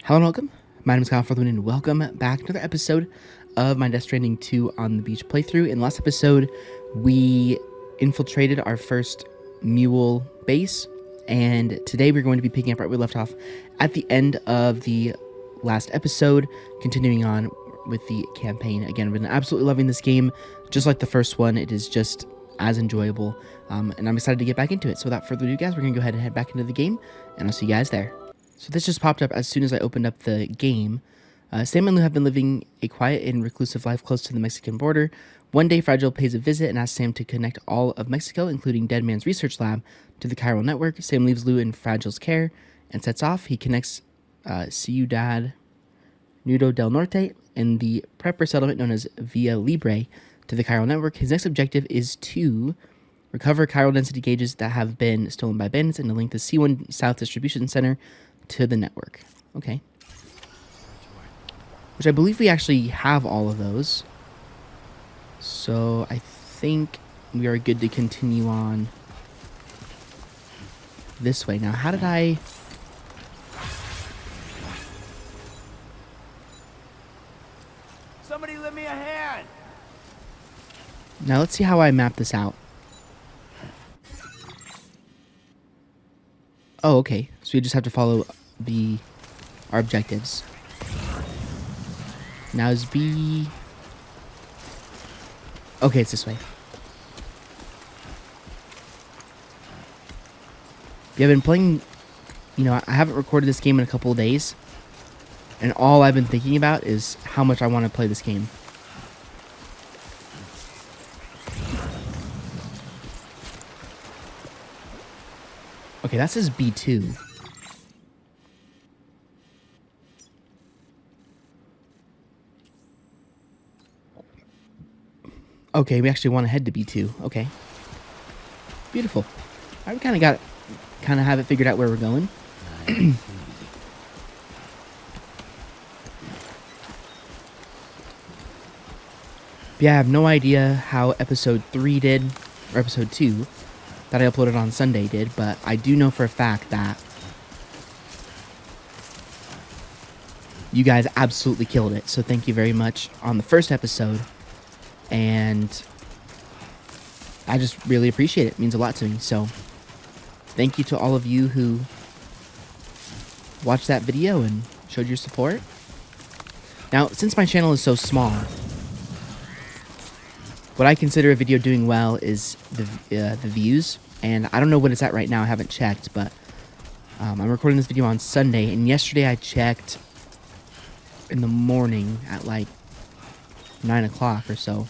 Hello and welcome. My name is Kyle Forthman and welcome back to another episode of my Death Stranding 2 on the beach playthrough. In the last episode, we infiltrated our first mule base, and today we're going to be picking up right where we left off at the end of the last episode, continuing on with the campaign. Again, I've been absolutely loving this game, just like the first one. It is just as enjoyable, and I'm excited to get back into it. So without further ado, guys, we're going to go ahead and head back into the game, and I'll see you guys there. So this just popped up as soon as I opened up the game. Sam and Lou have been living a quiet and reclusive life close to the Mexican border. One day, Fragile pays a visit and asks Sam to connect all of Mexico, including Deadman's research lab, to the chiral network. Sam leaves Lou in Fragile's care and sets off. He connects Ciudad Nudo del Norte and the prepper settlement known as Villa Libre to the chiral network. His next objective is to recover chiral density gauges that have been stolen by bandits and to link the C1 South Distribution Center to the network. Okay. Which I believe we actually have all of those. So I think we are good to continue on this way. Now, how did I... Somebody lend me a hand. Now let's see how I map this out. Oh, okay. So we just have to follow our objectives. Now is B... Okay, it's this way. Yeah, I've been playing... You know, I haven't recorded this game in a couple of days. And all I've been thinking about is how much I want to play this game. Okay, that says B2. Okay, we actually want to head to B2. Okay. Beautiful. All right, we kind of have it figured out where we're going. Yeah, I have no idea how episode 3 did, or episode 2, that I uploaded on Sunday did, but I do know for a fact that you guys absolutely killed it. So thank you very much on the first episode. And I just really appreciate it. It means a lot to me. So thank you to all of you who watched that video and showed your support. Now, since my channel is so small, what I consider a video doing well is the views. And I don't know what it's at right now. I haven't checked, but I'm recording this video on Sunday. And yesterday I checked in the morning at like 9 o'clock or so.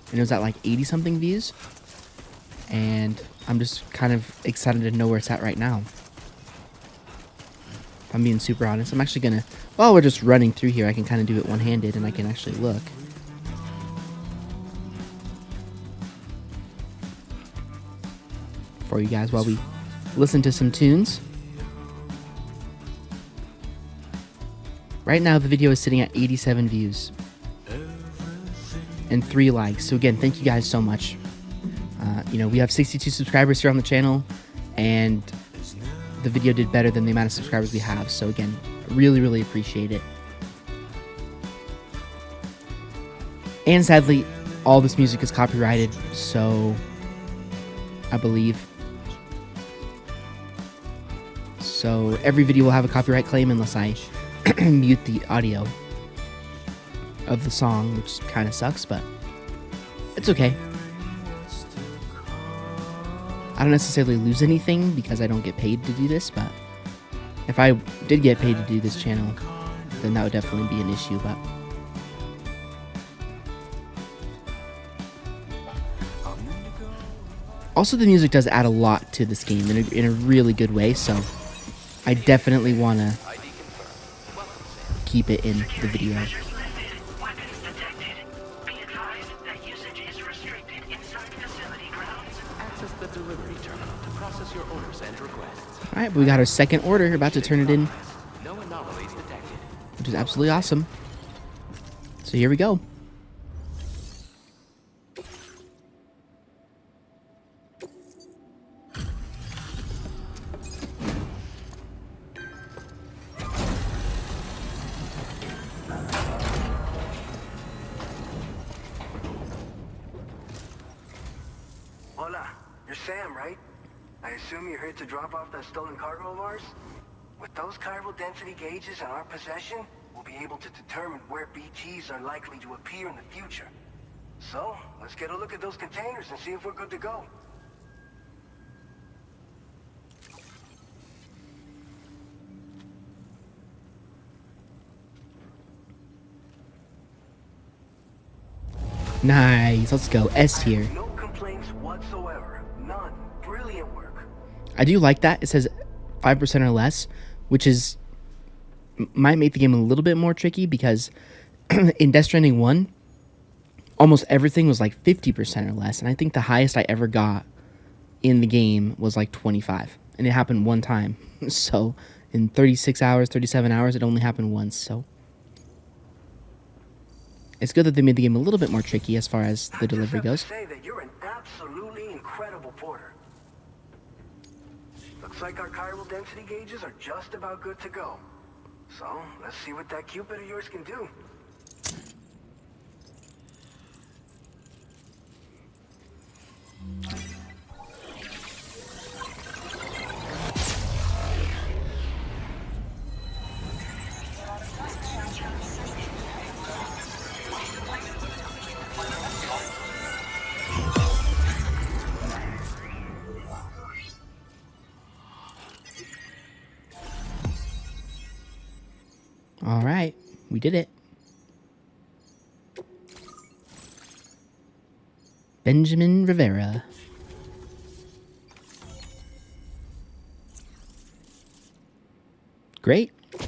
And it was at like 80 something views. And I'm just kind of excited to know where it's at right now. If I'm being super honest, I'm actually gonna, while we're just running through here, I can kind of do it one-handed and I can actually look. For you guys while we listen to some tunes. Right now the video is sitting at 87 views. And 3 likes. So again, thank you guys so much. You know, we have 62 subscribers here on the channel, and the video did better than the amount of subscribers we have. So again, really, really appreciate it. And sadly, all this music is copyrighted, so I believe. So every video will have a copyright claim unless I mute the audio of the song, which kind of sucks, but it's okay. I don't necessarily lose anything because I don't get paid to do this, but if I did get paid to do this channel, then that would definitely be an issue. But also, the music does add a lot to this game in a really good way, so I definitely want to keep it in the video. Alright, we got our second order, about to turn it in, which is absolutely awesome. So here we go. Sam, right? I assume you're here to drop off that stolen cargo of ours? With those chiral density gauges in our possession, we'll be able to determine where BTs are likely to appear in the future. So, let's get a look at those containers and see if we're good to go. Nice. Let's go. S I tier. have no complaints whatsoever. None. Brilliant work. I do like that. It says 5% or less, which is might make the game a little bit more tricky because in Death Stranding 1, almost everything was like 50% or less. And I think the highest I ever got in the game was like 25. And it happened one time. So in 36 hours, 37 hours, it only happened once. So it's good that they made the game a little bit more tricky as far as the delivery goes. I just have to say that you're an absolutely incredible porter. Looks like our chiral density gauges are just about good to go. So, let's see what that Cupid of yours can do. All right, we did it. Benjamin Rivera. Great. All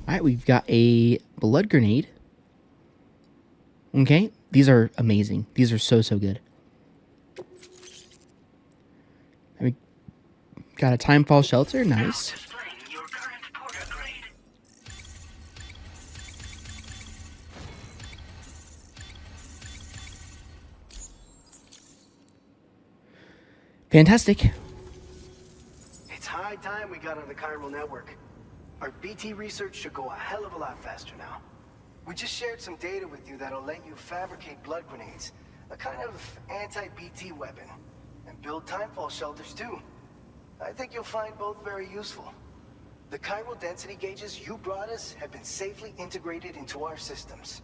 right, we've got a blood grenade. Okay, these are amazing. These are so good. And we got a timefall shelter. Nice. Fantastic. It's high time we got on the chiral network. Our BT research should go a hell of a lot faster now. We just shared some data with you that'll let you fabricate blood grenades, a kind of anti-BT weapon, and build timefall shelters too. I think you'll find both very useful. The chiral density gauges you brought us have been safely integrated into our systems.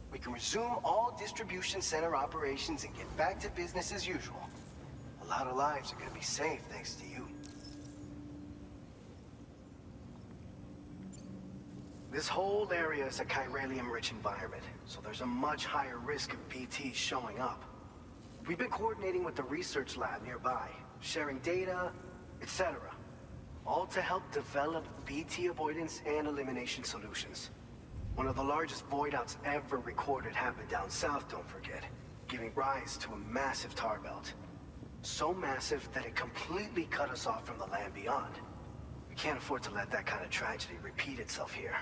We can resume all distribution center operations and get back to business as usual. A lot of lives are gonna be saved thanks to you. This whole area is a chiralium-rich environment, so there's a much higher risk of BTs showing up. We've been coordinating with the research lab nearby, sharing data, etc. All to help develop BT avoidance and elimination solutions. One of the largest void outs ever recorded happened down south, don't forget, giving rise to a massive tar belt. So massive that it completely cut us off from the land beyond. We can't afford to let that kind of tragedy repeat itself here.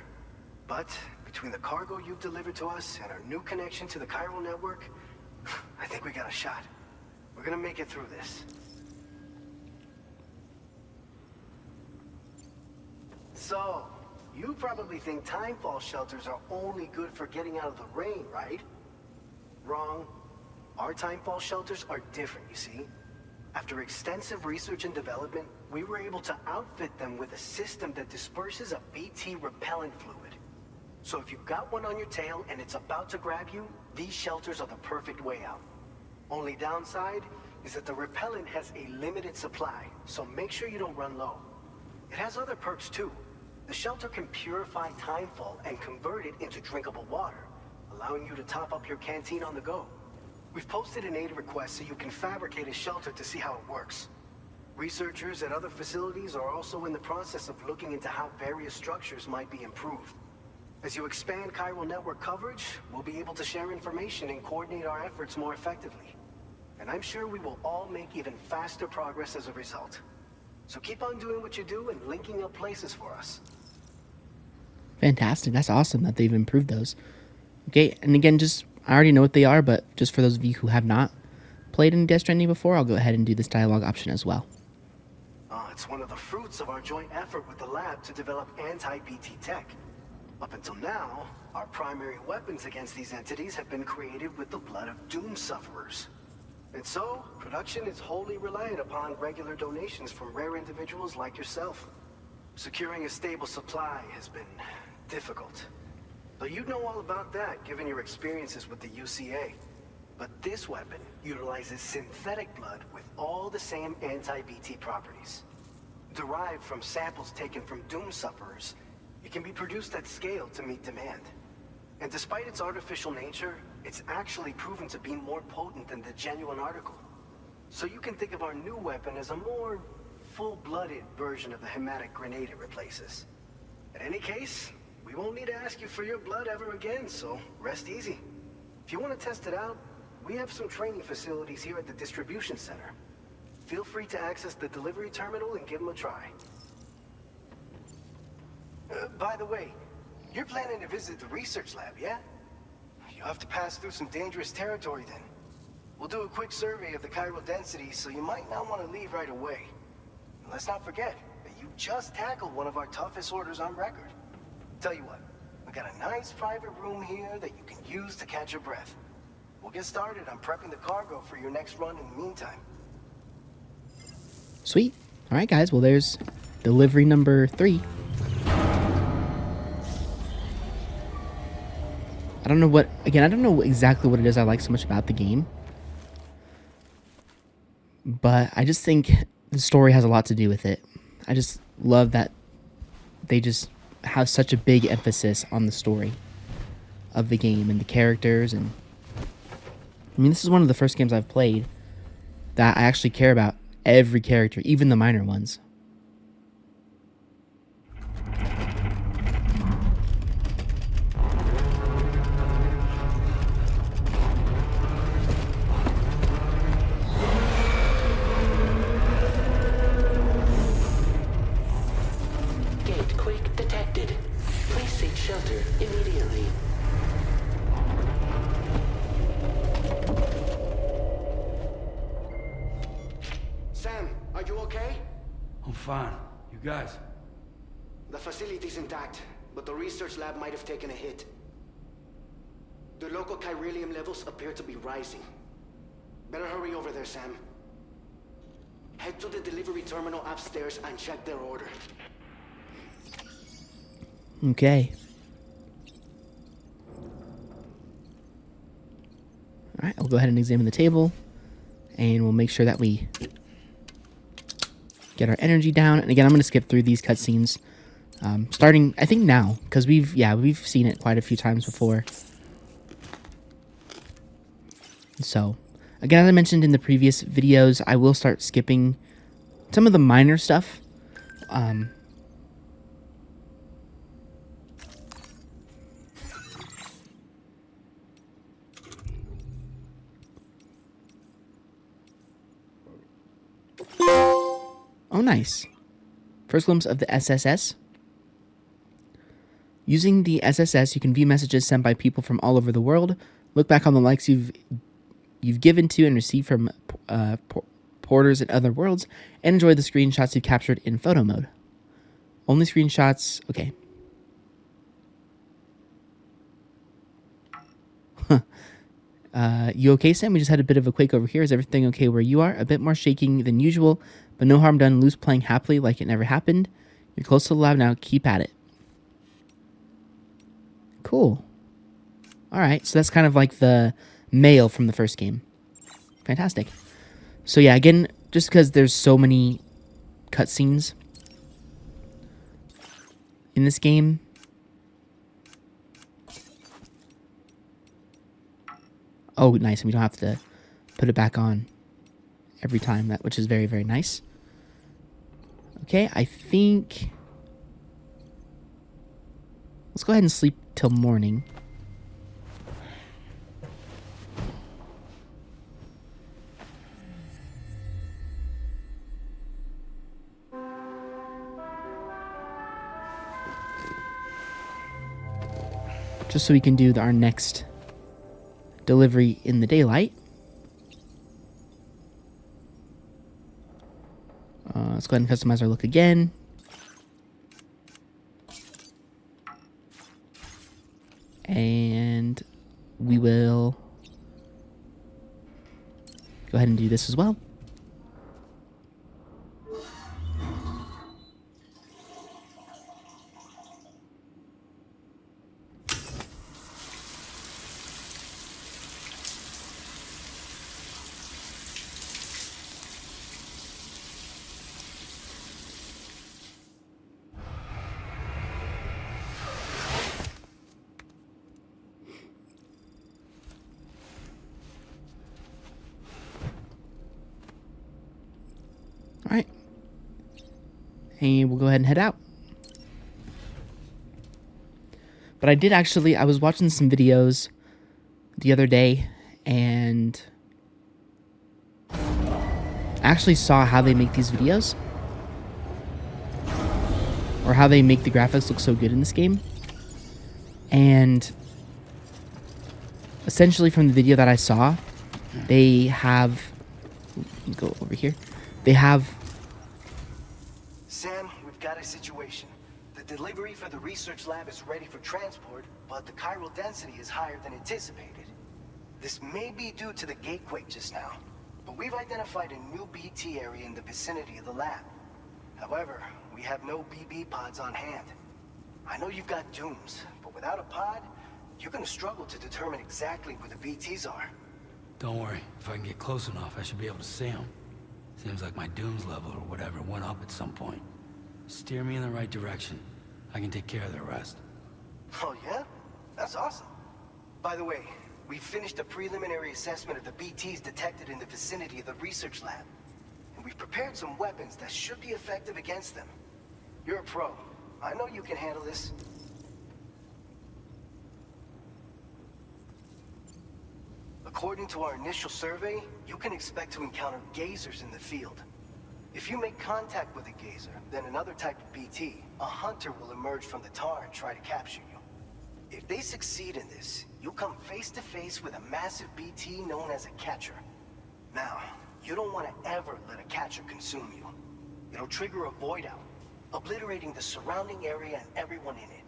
But between the cargo you've delivered to us and our new connection to the chiral network, I think we got a shot. We're gonna make it through this. So, you probably think timefall shelters are only good for getting out of the rain, right? Wrong. Our timefall shelters are different, you see. After extensive research and development, we were able to outfit them with a system that disperses a BT repellent fluid. So if you've got one on your tail and it's about to grab you, these shelters are the perfect way out. Only downside is that the repellent has a limited supply, so make sure you don't run low. It has other perks too. The shelter can purify timefall and convert it into drinkable water, allowing you to top up your canteen on the go. We've posted an aid request so you can fabricate a shelter to see how it works. Researchers at other facilities are also in the process of looking into how various structures might be improved. As you expand chiral network coverage, we'll be able to share information and coordinate our efforts more effectively. And I'm sure we will all make even faster progress as a result. So keep on doing what you do and linking up places for us. Fantastic. That's awesome that they've improved those. Okay, and again, I already know what they are, but just for those of you who have not played any Death Stranding before, I'll go ahead and do this dialogue option as well. It's one of the fruits of our joint effort with the lab to develop anti-BT tech. Up until now, our primary weapons against these entities have been created with the blood of doom sufferers. And so, production is wholly reliant upon regular donations from rare individuals like yourself. Securing a stable supply has been difficult. Though you'd know all about that, given your experiences with the UCA. But this weapon utilizes synthetic blood with all the same anti-BT properties. Derived from samples taken from doom sufferers, it can be produced at scale to meet demand. And despite its artificial nature, it's actually proven to be more potent than the genuine article. So you can think of our new weapon as a more full-blooded version of the hematic grenade it replaces. In any case, we won't need to ask you for your blood ever again, so rest easy. If you want to test it out, we have some training facilities here at the distribution center. Feel free to access the delivery terminal and give them a try. By the way, you're planning to visit the research lab, yeah? You'll have to pass through some dangerous territory then. We'll do a quick survey of the chiral density, so you might not want to leave right away. And let's not forget that you just tackled one of our toughest orders on record. Tell you what, we got a nice private room here that you can use to catch your breath. We'll get started on prepping the cargo for your next run in the meantime. Sweet. All right, guys. Well, there's delivery number 3. I don't know exactly what it is I like so much about the game. But I just think the story has a lot to do with it. I just love that they just have such a big emphasis on the story of the game and the characters. And I mean, this is one of the first games I've played that I actually care about every character, even the minor ones. Fine. You guys? The facility's intact, but the research lab might have taken a hit. The local chiralium levels appear to be rising. Better hurry over there, Sam. Head to the delivery terminal upstairs and check their order. Okay. Alright, I'll go ahead and examine the table. And we'll make sure that we get our energy down. And again, I'm going to skip through these cutscenes. Starting, I think now. Because we've seen it quite a few times before. So, again, as I mentioned in the previous videos, I will start skipping some of the minor stuff. Oh, nice. First glimpse of the SSS. Using the SSS, you can view messages sent by people from all over the world. Look back on the likes you've given to and received from porters in other worlds, and enjoy the screenshots you've captured in photo mode. Only screenshots. Okay. You okay, Sam? We just had a bit of a quake over here. Is everything okay where you are? A bit more shaking than usual, but no harm done. Loose playing happily like it never happened. You're close to the lab now. Keep at it. Cool. Alright, so that's kind of like the mail from the first game. Fantastic. So yeah, again, just because there's so many cutscenes in this game, oh, nice, and we don't have to put it back on every time, which is very, very nice. Okay, I think let's go ahead and sleep till morning. Just so we can do our next delivery in the daylight. Let's go ahead and customize our look again. And we will go ahead and do this as well. All right. And we'll go ahead and head out. But I was watching some videos the other day, and I actually saw how they make these videos, or how they make the graphics look so good in this game. And essentially from the video that I saw, they have, go over here, they have, Sam, we've got a situation. The delivery for the research lab is ready for transport, but the chiral density is higher than anticipated. This may be due to the gatequake just now, but we've identified a new BT area in the vicinity of the lab. However, we have no BB pods on hand. I know you've got dooms, but without a pod, you're gonna struggle to determine exactly where the BTs are. Don't worry. If I can get close enough, I should be able to see them. Seems like my dooms level or whatever went up at some point. Steer me in the right direction. I can take care of the rest. Oh yeah? That's awesome. By the way, we finished a preliminary assessment of the BTs detected in the vicinity of the research lab. And we've prepared some weapons that should be effective against them. You're a pro. I know you can handle this. According to our initial survey, you can expect to encounter gazers in the field. If you make contact with a gazer, then another type of BT, a hunter will emerge from the tar and try to capture you. If they succeed in this, you'll come face to face with a massive BT known as a catcher. Now, you don't want to ever let a catcher consume you. It'll trigger a void out, obliterating the surrounding area and everyone in it.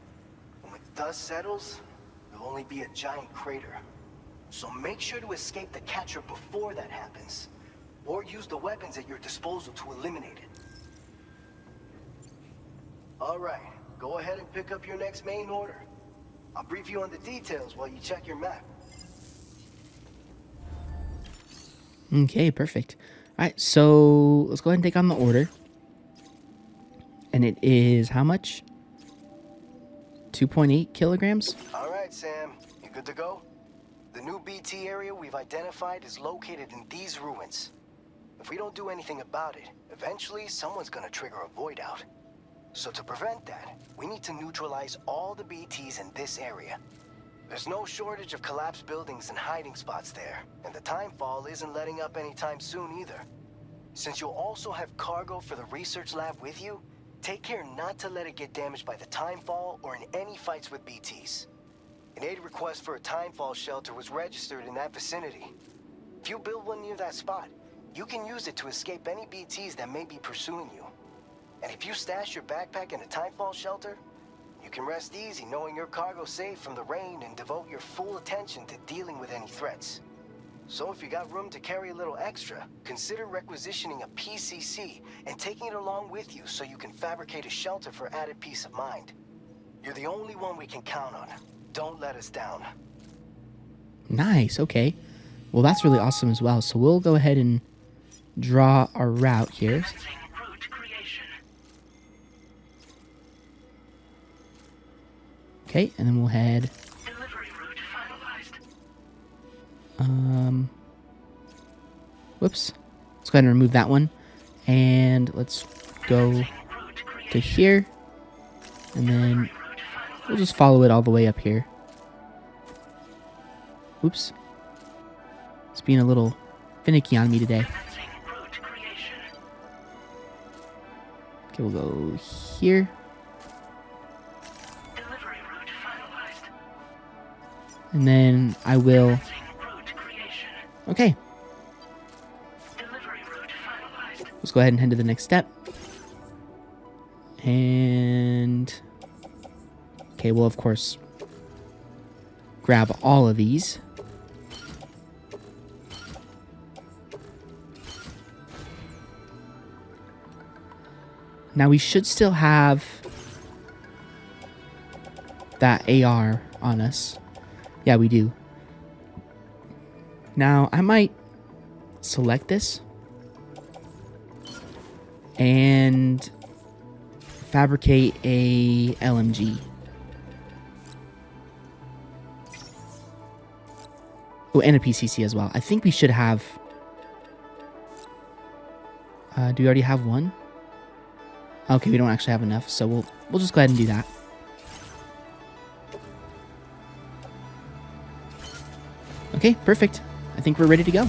And when the dust settles, there'll only be a giant crater. So make sure to escape the catcher before that happens, or use the weapons at your disposal to eliminate it. All right, go ahead and pick up your next main order. I'll brief you on the details while you check your map. okay, perfect. All right, so let's go ahead and take on the order. And it is how much? 2.8 kilograms? All right, Sam, you good to go? The new BT area we've identified is located in these ruins. If we don't do anything about it, eventually someone's gonna trigger a void out. So to prevent that, we need to neutralize all the BTs in this area. There's no shortage of collapsed buildings and hiding spots there, and the timefall isn't letting up anytime soon either. Since you'll also have cargo for the research lab with you, take care not to let it get damaged by the timefall or in any fights with BTs. An aid request for a timefall shelter was registered in that vicinity. If you build one near that spot, you can use it to escape any BTs that may be pursuing you. And if you stash your backpack in a timefall shelter, you can rest easy knowing your cargo's safe from the rain and devote your full attention to dealing with any threats. So if you got room to carry a little extra, consider requisitioning a PCC and taking it along with you so you can fabricate a shelter for added peace of mind. You're the only one we can count on. Don't let us down. Nice, okay. Well, that's really awesome as well. So we'll go ahead and draw our route here. Okay, and then we'll head... Whoops. Let's go ahead and remove that one. And let's go to here. And then we'll just follow it all the way up here. Whoops. It's being a little finicky on me today. Okay, we'll go here. And then I will... Okay. Let's go ahead and head to the next step. And... Okay, we'll of course grab all of these. Now we should still have that AR on us. Yeah, we do. Now I might select this and fabricate a LMG. Oh, and a PCC as well. I think we should have... do we already have one? Okay, we don't actually have enough, so we'll just go ahead and do that. Okay, perfect. I think we're ready to go.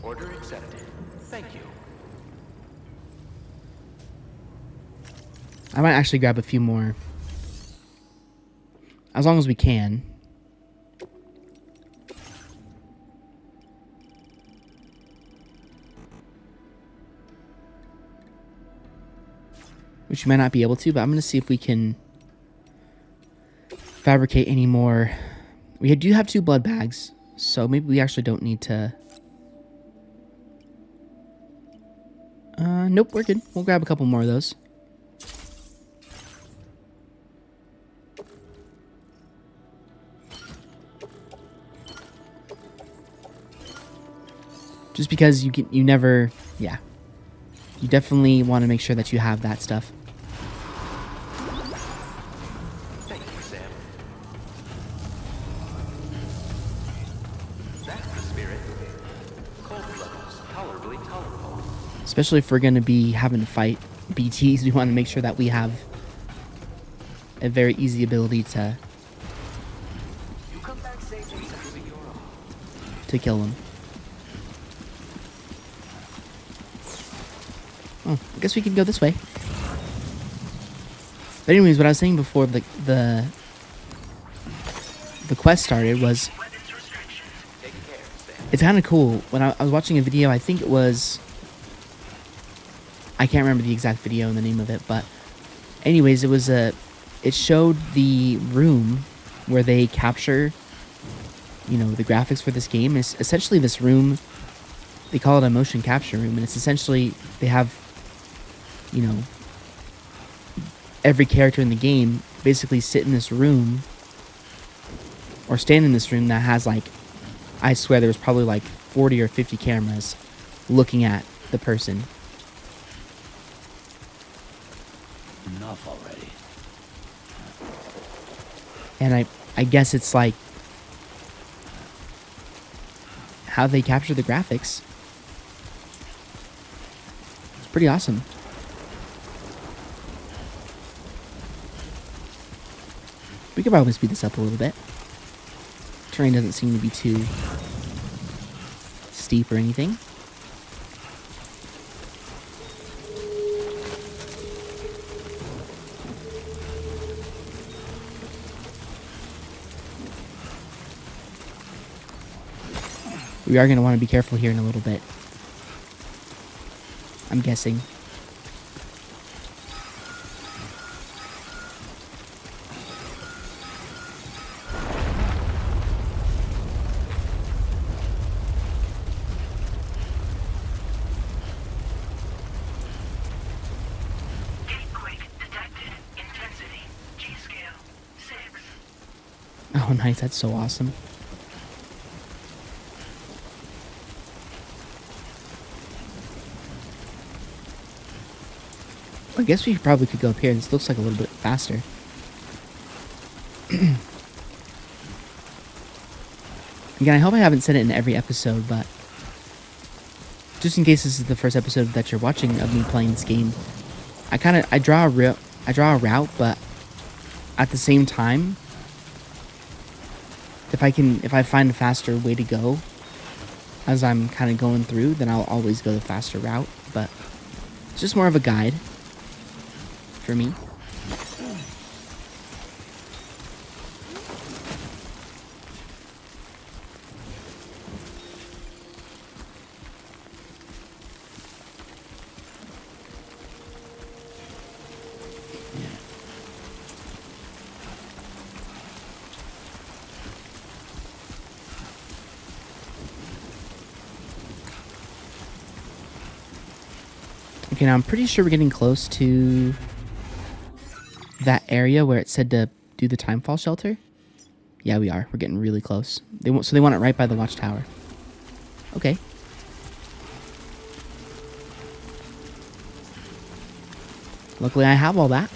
Order accepted. Thank you. I might actually grab a few more. As long as we can. Which you might not be able to, but I'm going to see if we can fabricate any more. We do have 2 blood bags, so maybe we actually don't need to... Nope, we're good. We'll grab a couple more of those. Just because you never... Yeah. You definitely want to make sure that you have that stuff. Thank you, Sam. That's the spirit. Cold levels tolerably tolerable. Especially if we're going to be having to fight BTs, we want to make sure that we have a very easy ability to You come back safely and you're off. kill them. Oh, I guess we can go this way. But anyways, what I was saying before the quest started was, Take care, Sam. it's kind of cool. When I was watching a video, I think it was... I can't remember the exact video and the name of it, but anyways, it showed the room where they capture, you know, the graphics for this game. It's essentially this room, they call it a motion capture room, and it's essentially, they have, you know, every character in the game basically sit in this room or stand in this room that has, like, I swear there was probably like 40 or 50 cameras looking at the person. Enough already. And I guess it's like how they capture the graphics. It's pretty awesome. We could probably speed this up a little bit. Terrain doesn't seem to be too steep or anything. We are going to want to be careful here in a little bit, I'm guessing. Earthquake detected. Intensity. G-scale. 6. Oh, nice. That's so awesome. I guess we probably could go up here. This looks like a little bit faster. Again, I hope I haven't said it in every episode, but just in case this is the first episode that you're watching of me playing this game, I draw a route, but at the same time, if I find a faster way to go as I'm kind of going through, then I'll always go the faster route. But it's just more of a guide for me. Okay, now I'm pretty sure we're getting close to that area where it said to do the timefall shelter. Yeah, we are. We're getting really close. So they want it right by the watchtower. Okay. Luckily, I have all that.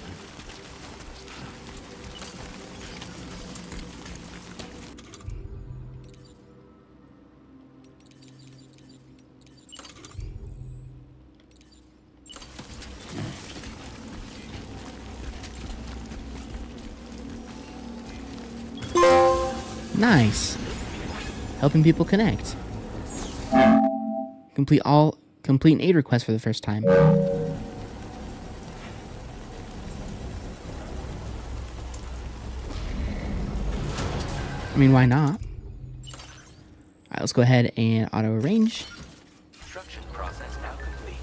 Nice. Helping people connect. Complete an aid request for the first time. I mean, why not? Alright, let's go ahead and auto arrange. Construction process now complete.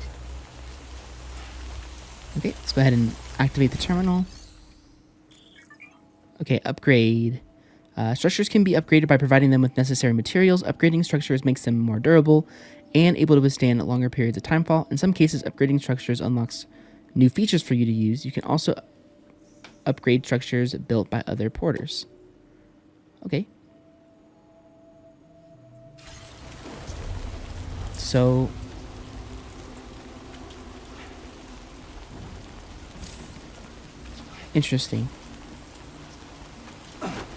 Okay, let's go ahead and activate the terminal. Okay, upgrade. Structures can be upgraded by providing them with necessary materials. Upgrading structures makes them more durable and able to withstand longer periods of timefall. In some cases, upgrading structures unlocks new features for you to use. You can also upgrade structures built by other porters. Okay. So interesting.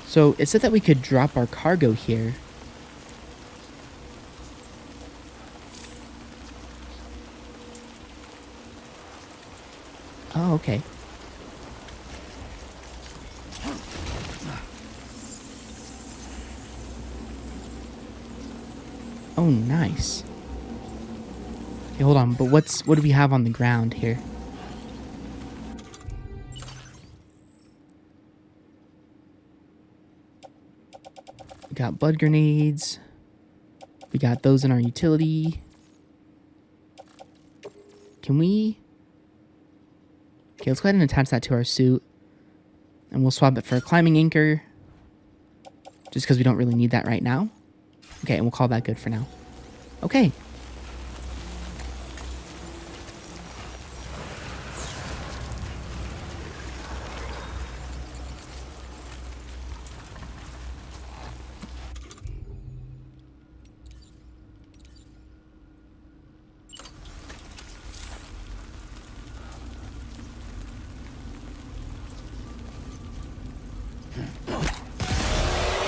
So it said that we could drop our cargo here. Oh, okay. Oh, nice. Okay, hold on. But what do we have on the ground here? We got blood grenades. We got those in our utility. Can we... Okay, let's go ahead and attach that to our suit. And we'll swap it for a climbing anchor. Just because we don't really need that right now. Okay, and we'll call that good for now. Okay.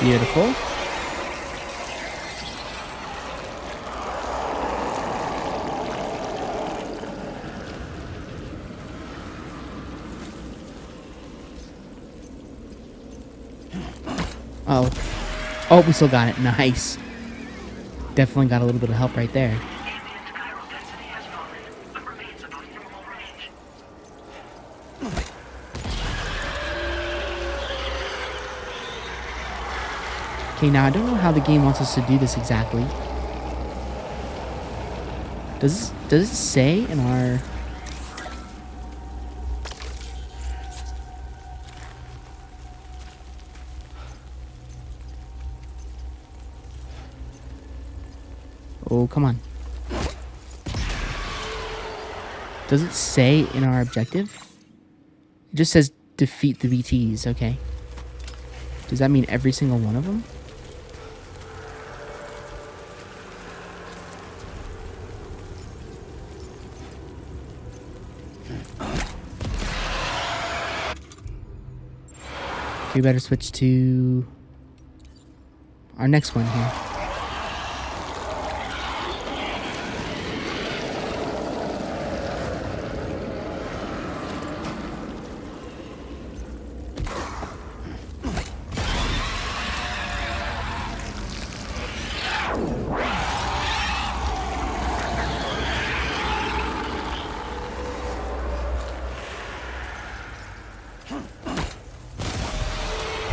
Beautiful. Oh. Oh, we still got it. Nice. Definitely got a little bit of help right there. Ambient chiral density has fallen, but remains above normal range. Okay, now I don't know how the game wants us to do this exactly. Does it say in our... Oh, come on. Does it say in our objective? It just says defeat the BTs, okay. Does that mean every single one of them? We better switch to our next one here.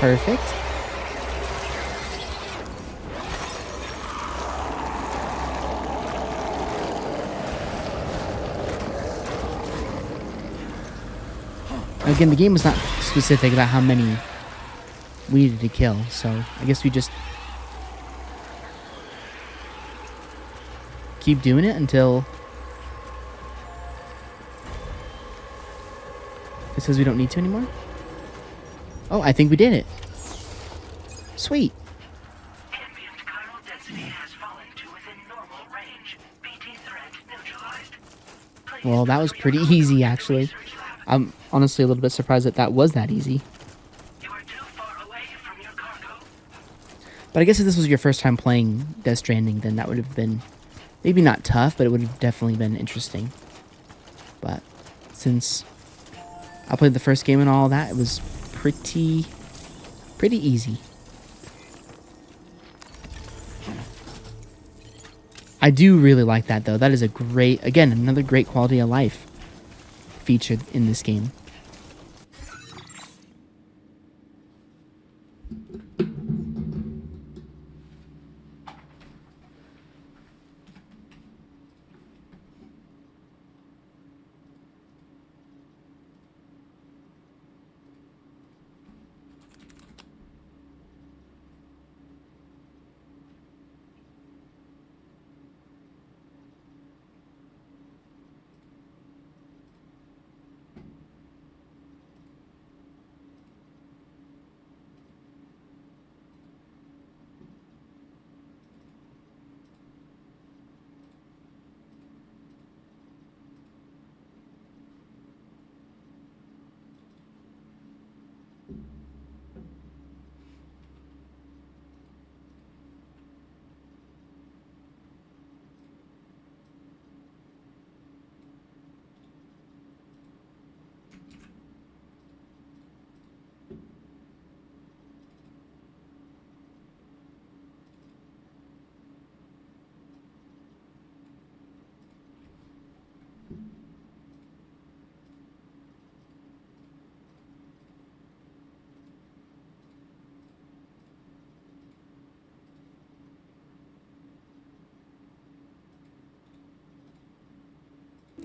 Perfect. Again, the game was not specific about how many we needed to kill, so I guess we just keep doing it until It says we don't need to anymore? Oh, I think we did it. Sweet. Ambient chiral density has fallen to within normal range. BT threat neutralized. Please Well, that was pretty easy, actually. research lab. I'm honestly a little bit surprised that was that easy. You are too far away from your cargo. But I guess if this was your first time playing Death Stranding, then that would have been maybe not tough, but it would have definitely been interesting. But since I played the first game and all that, it was pretty easy. I do really like that, though. That is a great, again, another great quality of life featured in this game.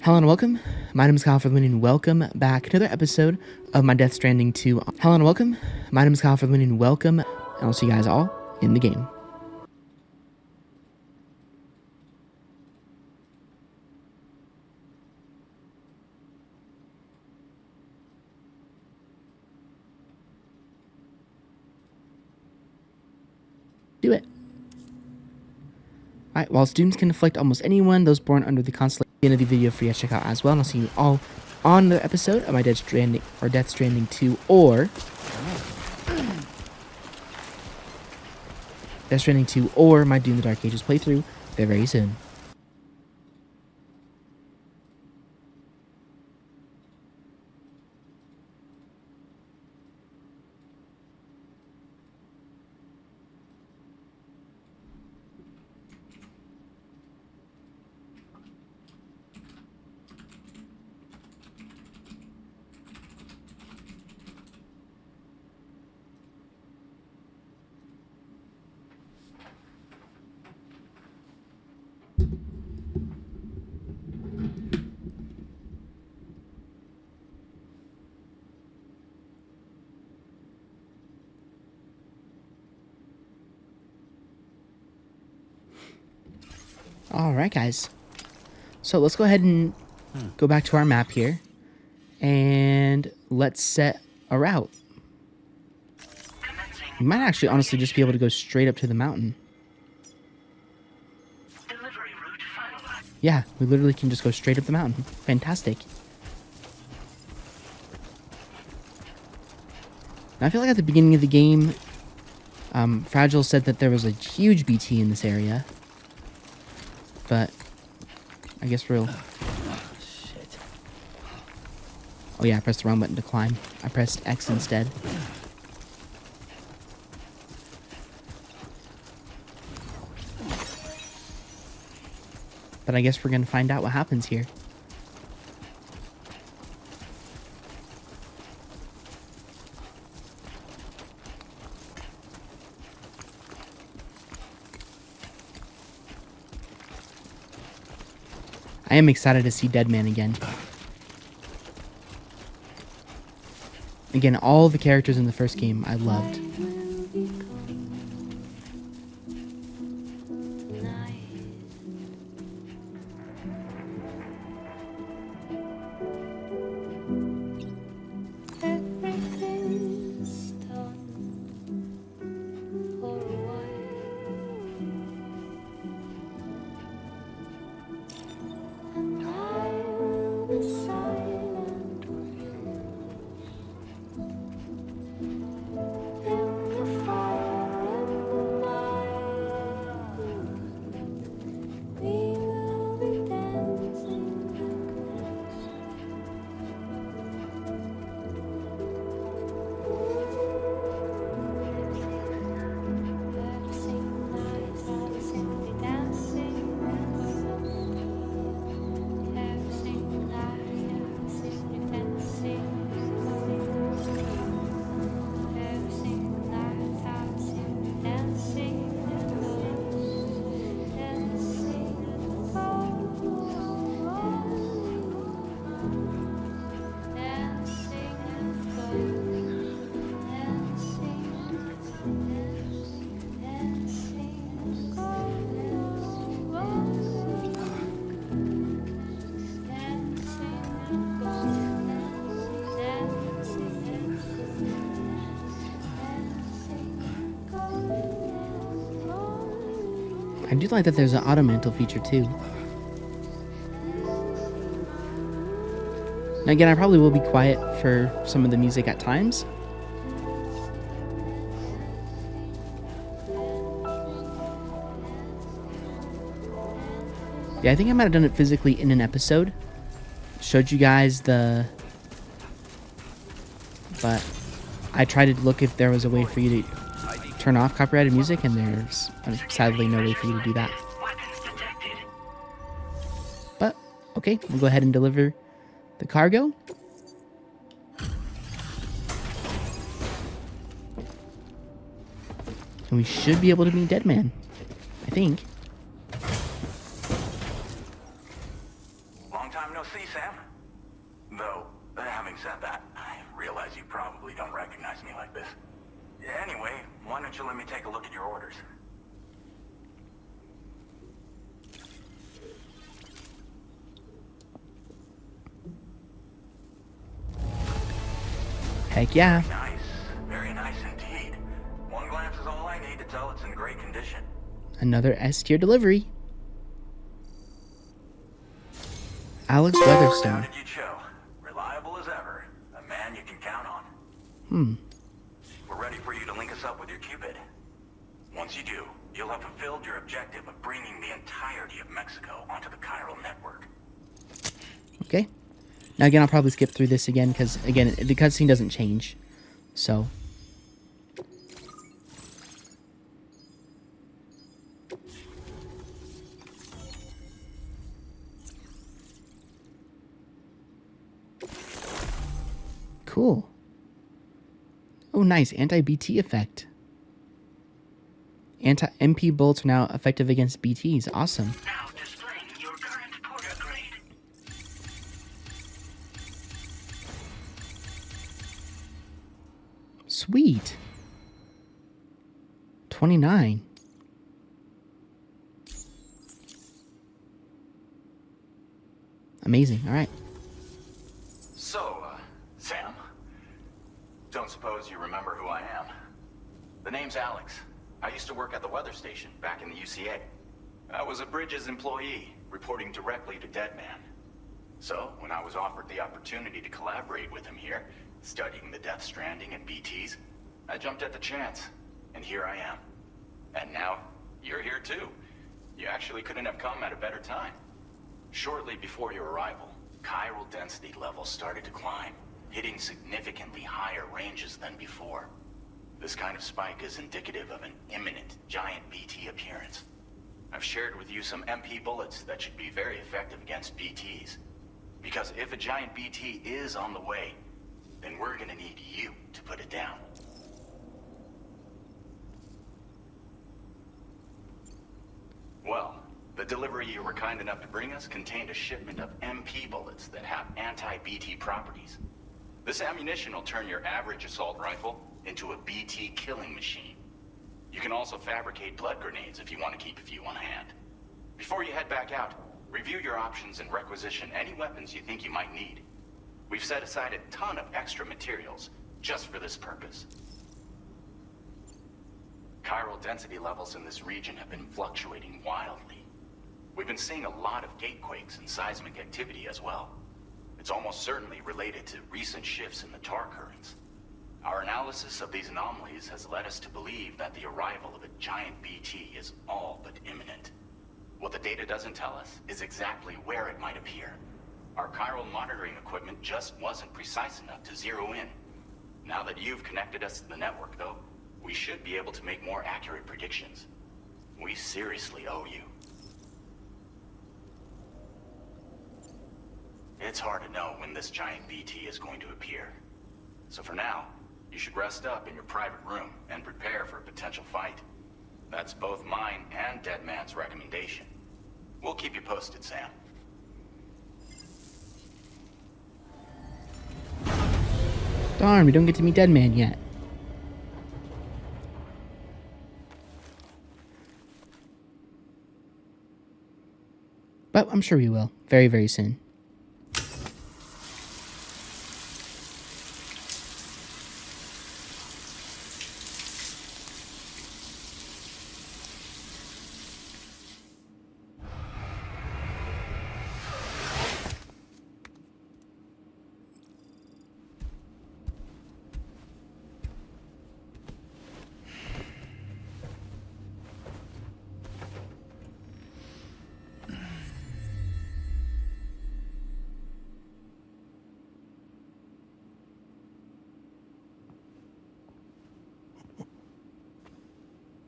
Hello and welcome. My name is Kyle Furthman and welcome back to another episode of my Death Stranding 2. Hello and welcome. My name is Kyle Furthman and welcome, and I'll see you guys all in the game. Do it. Alright, while students can afflict almost anyone, those born under the constellation, the end of the video for you to check out as well. And I'll see you all on another episode of my Death Stranding 2 or Death Stranding 2 or my Doom the Dark Ages playthrough very, very soon. Alright, guys. So let's go ahead and go back to our map here. And let's set a route. We might actually honestly just be able to go straight up to the mountain. Delivery route finalized. Yeah, we literally can just go straight up the mountain. Fantastic. Now, I feel like at the beginning of the game, Fragile said that there was a huge BT in this area. But I guess we'll... Shit. Oh yeah, I pressed the wrong button to climb. I pressed X instead. But I guess we're gonna find out what happens here. I am excited to see Deadman again. Again, all the characters in the first game I loved. I do like that there's an auto mantle feature too. Now again, I probably will be quiet for some of the music at times. Yeah, I think I might have done it physically in an episode. Showed you guys the... But I tried to look if there was a way for you to turn off copyrighted music, and there's sadly no way for you to do that. Weapons detected. But, okay, we'll go ahead and deliver the cargo. And we should be able to meet Deadman, I think. Long time no see, Sam. Though, having said that, I realize you probably don't recognize me like this. Anyway, why don't you let me take a look at your orders? Heck yeah. Nice. Very nice indeed. One glance is all I need to tell it's in great condition. Another S-tier delivery. Alex Weatherstone. How did you show? Reliable as ever. A man you can count on. We're ready for you to link us up with your Cupid. Once you do, you'll have fulfilled your objective of bringing the entirety of Mexico onto the chiral network. Okay. Now again, I'll probably skip through this again because, again, the cutscene doesn't change. So. Cool. Oh, nice. Anti-BT effect. Anti-MP bolts are now effective against BTs. Awesome. Now displaying your current porter grade. Sweet. 29. Amazing. All right. So, Sam, don't suppose you remember who I am? The name's Alex. I used to work at the weather station back in the UCA. I was a Bridges employee, reporting directly to Deadman. So, when I was offered the opportunity to collaborate with him here, studying the Death Stranding and BTs, I jumped at the chance, and here I am. And now, you're here too. You actually couldn't have come at a better time. Shortly before your arrival, chiral density levels started to climb, hitting significantly higher ranges than before. This kind of spike is indicative of an imminent giant BT appearance. I've shared with you some MP bullets that should be very effective against BTs. Because if a giant BT is on the way, then we're gonna need you to put it down. Well, the delivery you were kind enough to bring us contained a shipment of MP bullets that have anti-BT properties. This ammunition will turn your average assault rifle into a BT killing machine. You can also fabricate blood grenades if you want to keep a few on hand. Before you head back out, review your options and requisition any weapons you think you might need. We've set aside a ton of extra materials just for this purpose. Chiral density levels in this region have been fluctuating wildly. We've been seeing a lot of gatequakes and seismic activity as well. It's almost certainly related to recent shifts in the tar currents. Our analysis of these anomalies has led us to believe that the arrival of a giant BT is all but imminent. What the data doesn't tell us is exactly where it might appear. Our chiral monitoring equipment just wasn't precise enough to zero in. Now that you've connected us to the network, though, we should be able to make more accurate predictions. We seriously owe you. It's hard to know when this giant BT is going to appear. So for now, you should rest up in your private room and prepare for a potential fight. That's both mine and Deadman's recommendation. We'll keep you posted, Sam. Darn, we don't get to meet Deadman yet. But I'm sure we will. Very, very soon.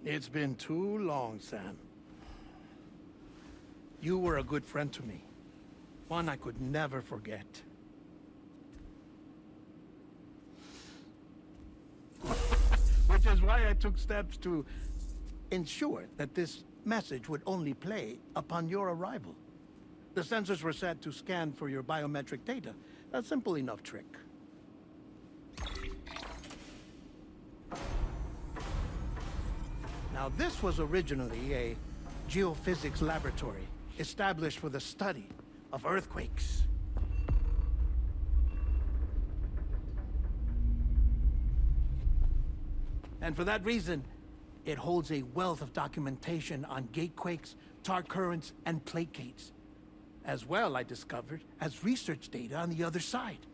It's been too long, Sam. You were a good friend to me. One I could never forget. Which is why I took steps to ensure that this message would only play upon your arrival. The sensors were set to scan for your biometric data. A simple enough trick. Now, this was originally a geophysics laboratory established for the study of earthquakes. And for that reason, it holds a wealth of documentation on gatequakes, tar currents, and placates. As well, I discovered, as research data on the other side.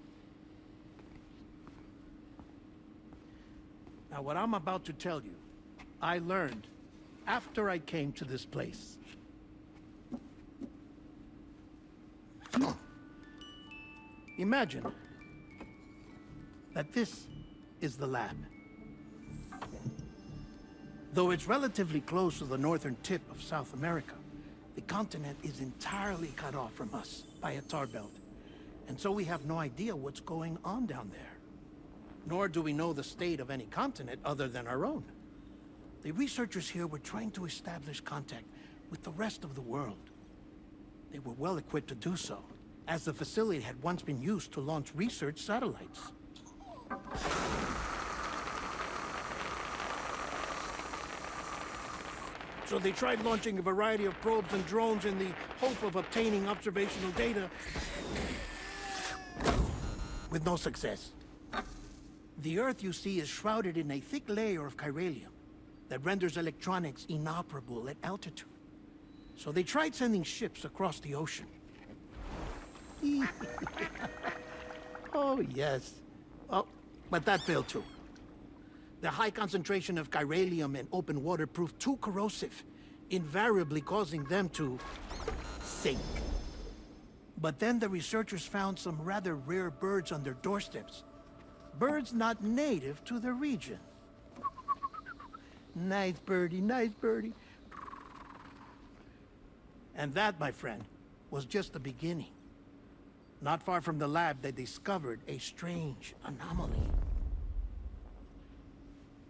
Now, what I'm about to tell you, I learned after I came to this place. Imagine that this is the lab. Though it's relatively close to the northern tip of South America, the continent is entirely cut off from us by a tar belt. And so we have no idea what's going on down there. Nor do we know the state of any continent other than our own. The researchers here were trying to establish contact with the rest of the world. They were well equipped to do so, as the facility had once been used to launch research satellites. So they tried launching a variety of probes and drones in the hope of obtaining observational data, with no success. The Earth, you see, is shrouded in a thick layer of chiralium that renders electronics inoperable at altitude. So they tried sending ships across the ocean. Oh, yes. Oh, but that failed too. The high concentration of chiralium in open water proved too corrosive, invariably causing them to sink. But then the researchers found some rather rare birds on their doorsteps. Birds not native to the region. Nice birdie, nice birdie. And that, my friend, was just the beginning. Not far from the lab, they discovered a strange anomaly.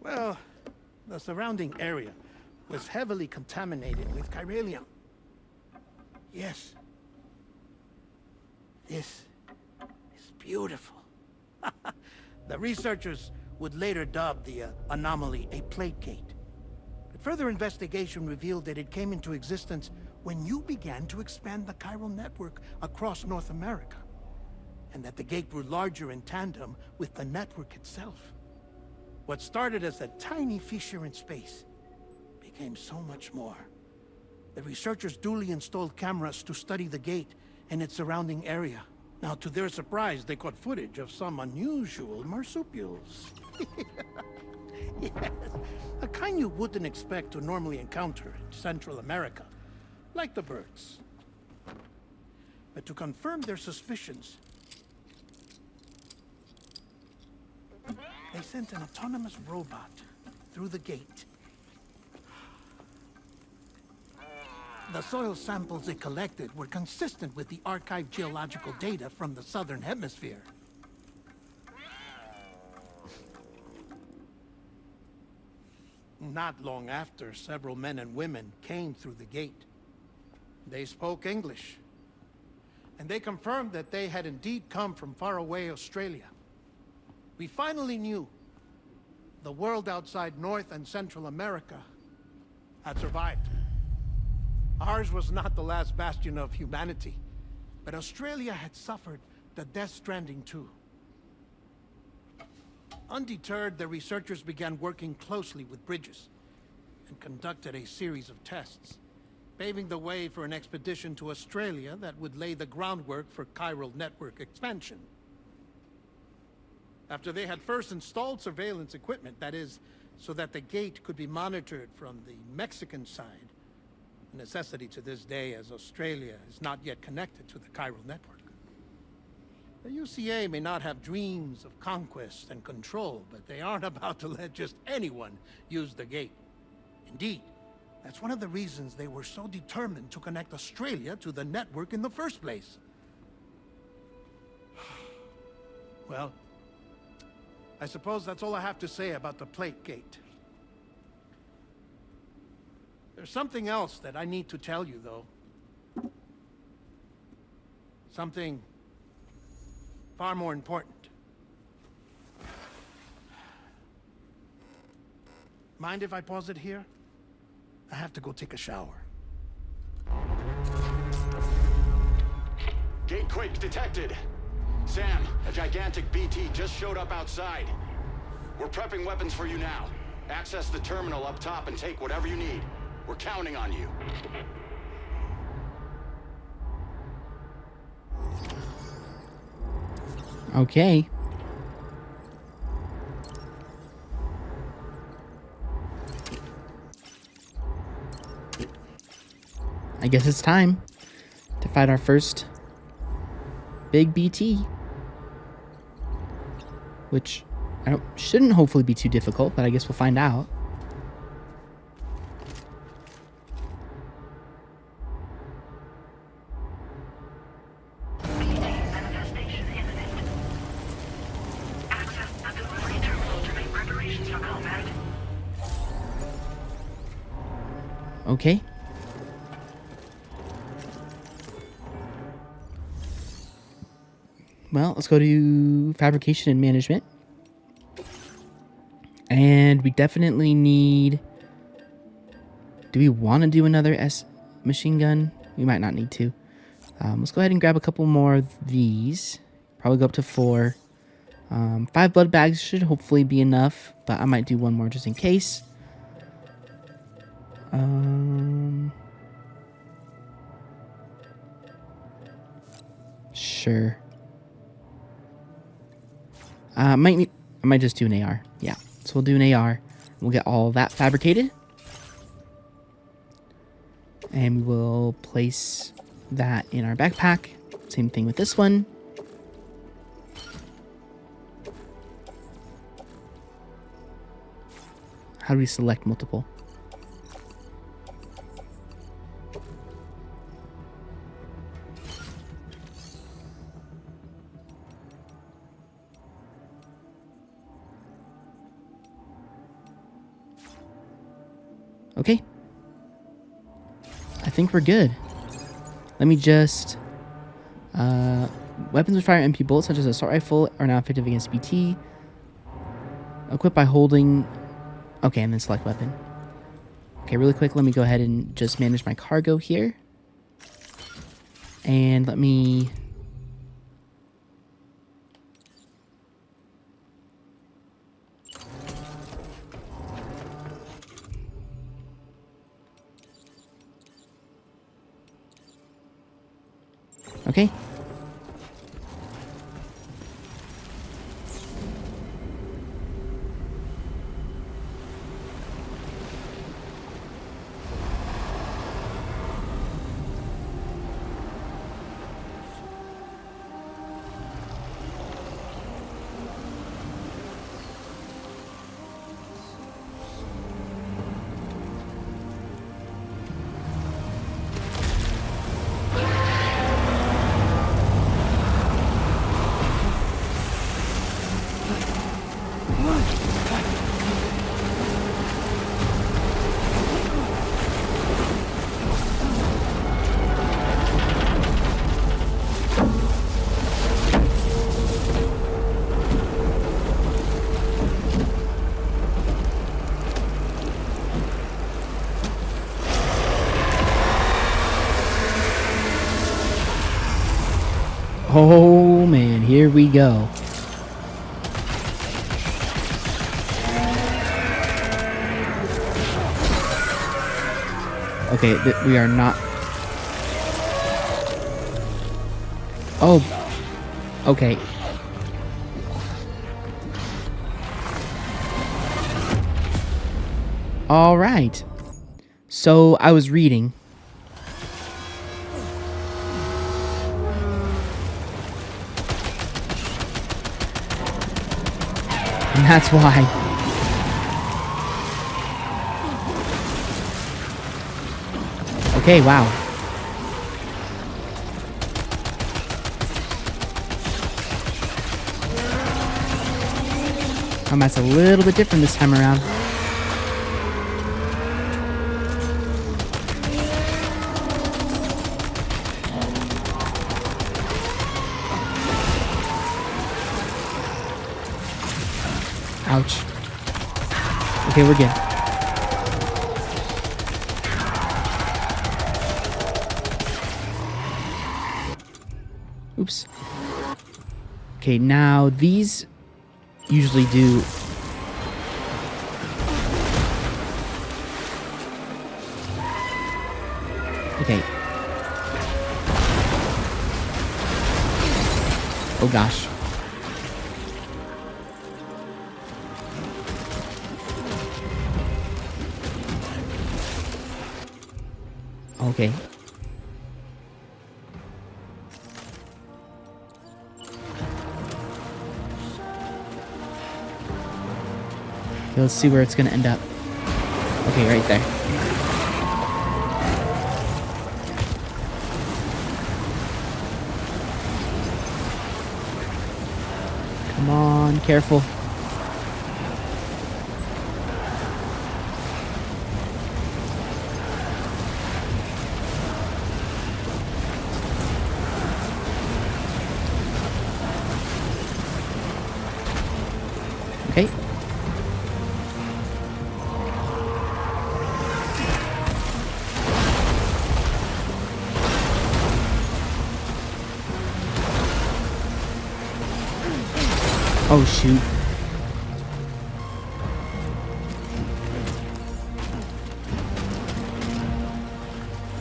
Well, the surrounding area was heavily contaminated with chiralium. Yes. This is beautiful. The researchers would later dub the anomaly a plate gate. But further investigation revealed that it came into existence when you began to expand the chiral network across North America, and that the gate grew larger in tandem with the network itself. What started as a tiny fissure in space became so much more. The researchers duly installed cameras to study the gate and its surrounding area. Now, to their surprise, they caught footage of some unusual marsupials. Yes, a kind you wouldn't expect to normally encounter in Central America, like the birds. But to confirm their suspicions, they sent an autonomous robot through the gate. The soil samples it collected were consistent with the archived geological data from the southern hemisphere. Not long after, several men and women came through the gate. They spoke English, and they confirmed that they had indeed come from faraway Australia. We finally knew the world outside North and Central America had survived. Ours was not the last bastion of humanity, but Australia had suffered the death stranding too. Undeterred, the researchers began working closely with Bridges and conducted a series of tests, paving the way for an expedition to Australia that would lay the groundwork for chiral network expansion. After they had first installed surveillance equipment, that is, so that the gate could be monitored from the Mexican side, a necessity to this day as Australia is not yet connected to the chiral network. The UCA may not have dreams of conquest and control, but they aren't about to let just anyone use the gate. Indeed, that's one of the reasons they were so determined to connect Australia to the network in the first place. Well, I suppose that's all I have to say about the plate gate. There's something else that I need to tell you, though. Something far more important. Mind if I pause it here? I have to go take a shower. Gate quake detected. Sam, a gigantic BT just showed up outside. We're prepping weapons for you now. Access the terminal up top and take whatever you need. We're counting on you. Okay. I guess it's time to fight our first big BT. Which shouldn't hopefully be too difficult, but I guess we'll find out. BT manifestation imminent. Access the delivery terminal to make preparations for combat. Okay. Well, let's go to fabrication and management. And we definitely need... Do we want to do another S machine gun? We might not need to. Let's go ahead and grab a couple more of these. Probably go up to 4. 5 blood bags should hopefully be enough, but I might do one more just in case. Sure. I might just do an AR. Yeah. So we'll do an AR. We'll get all that fabricated. And we will place that in our backpack. Same thing with this one. How do we select multiple? Okay. I think we're good. Let me just... weapons with fire MP bullets, such as assault rifle, are now effective against BT. Equipped by holding... Okay, and then select weapon. Okay, really quick, let me go ahead and just manage my cargo here. And let me... Okay. Oh man, here we go. Okay, we are not... Oh. Okay. All right. So I was reading. And that's why. Okay, wow. Combat's a little bit different this time around. Ouch. Okay, we're good. Oops. Okay, now these usually do... Okay. Oh gosh. Okay. Let's see where it's gonna end up. Okay, right there. Come on, careful. Okay. Oh, shoot.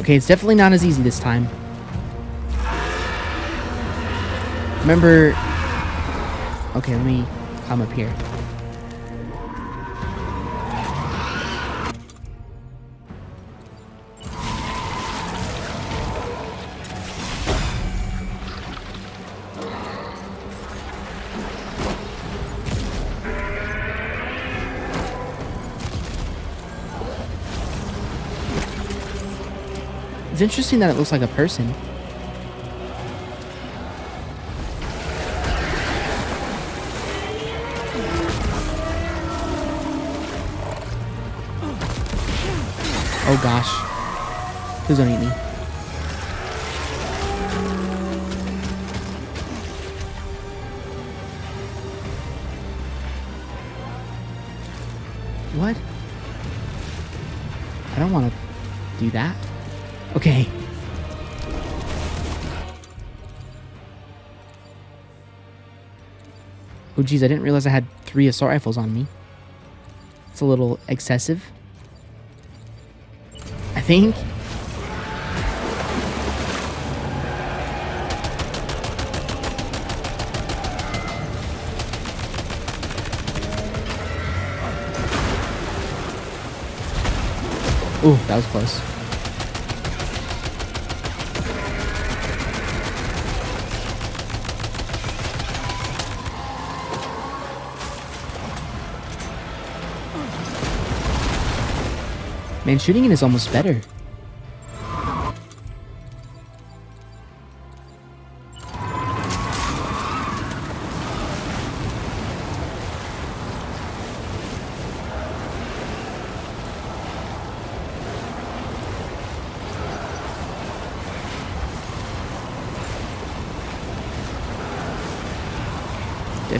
Okay, it's definitely not as easy this time. Remember... Okay, let me climb up here. It's interesting that it looks like a person. Oh gosh. Please don't eat me. What? I don't want to do that. Okay. Oh geez, I didn't realize I had 3 assault rifles on me. It's a little excessive, I think. Ooh, that was close. Man, shooting it is almost better.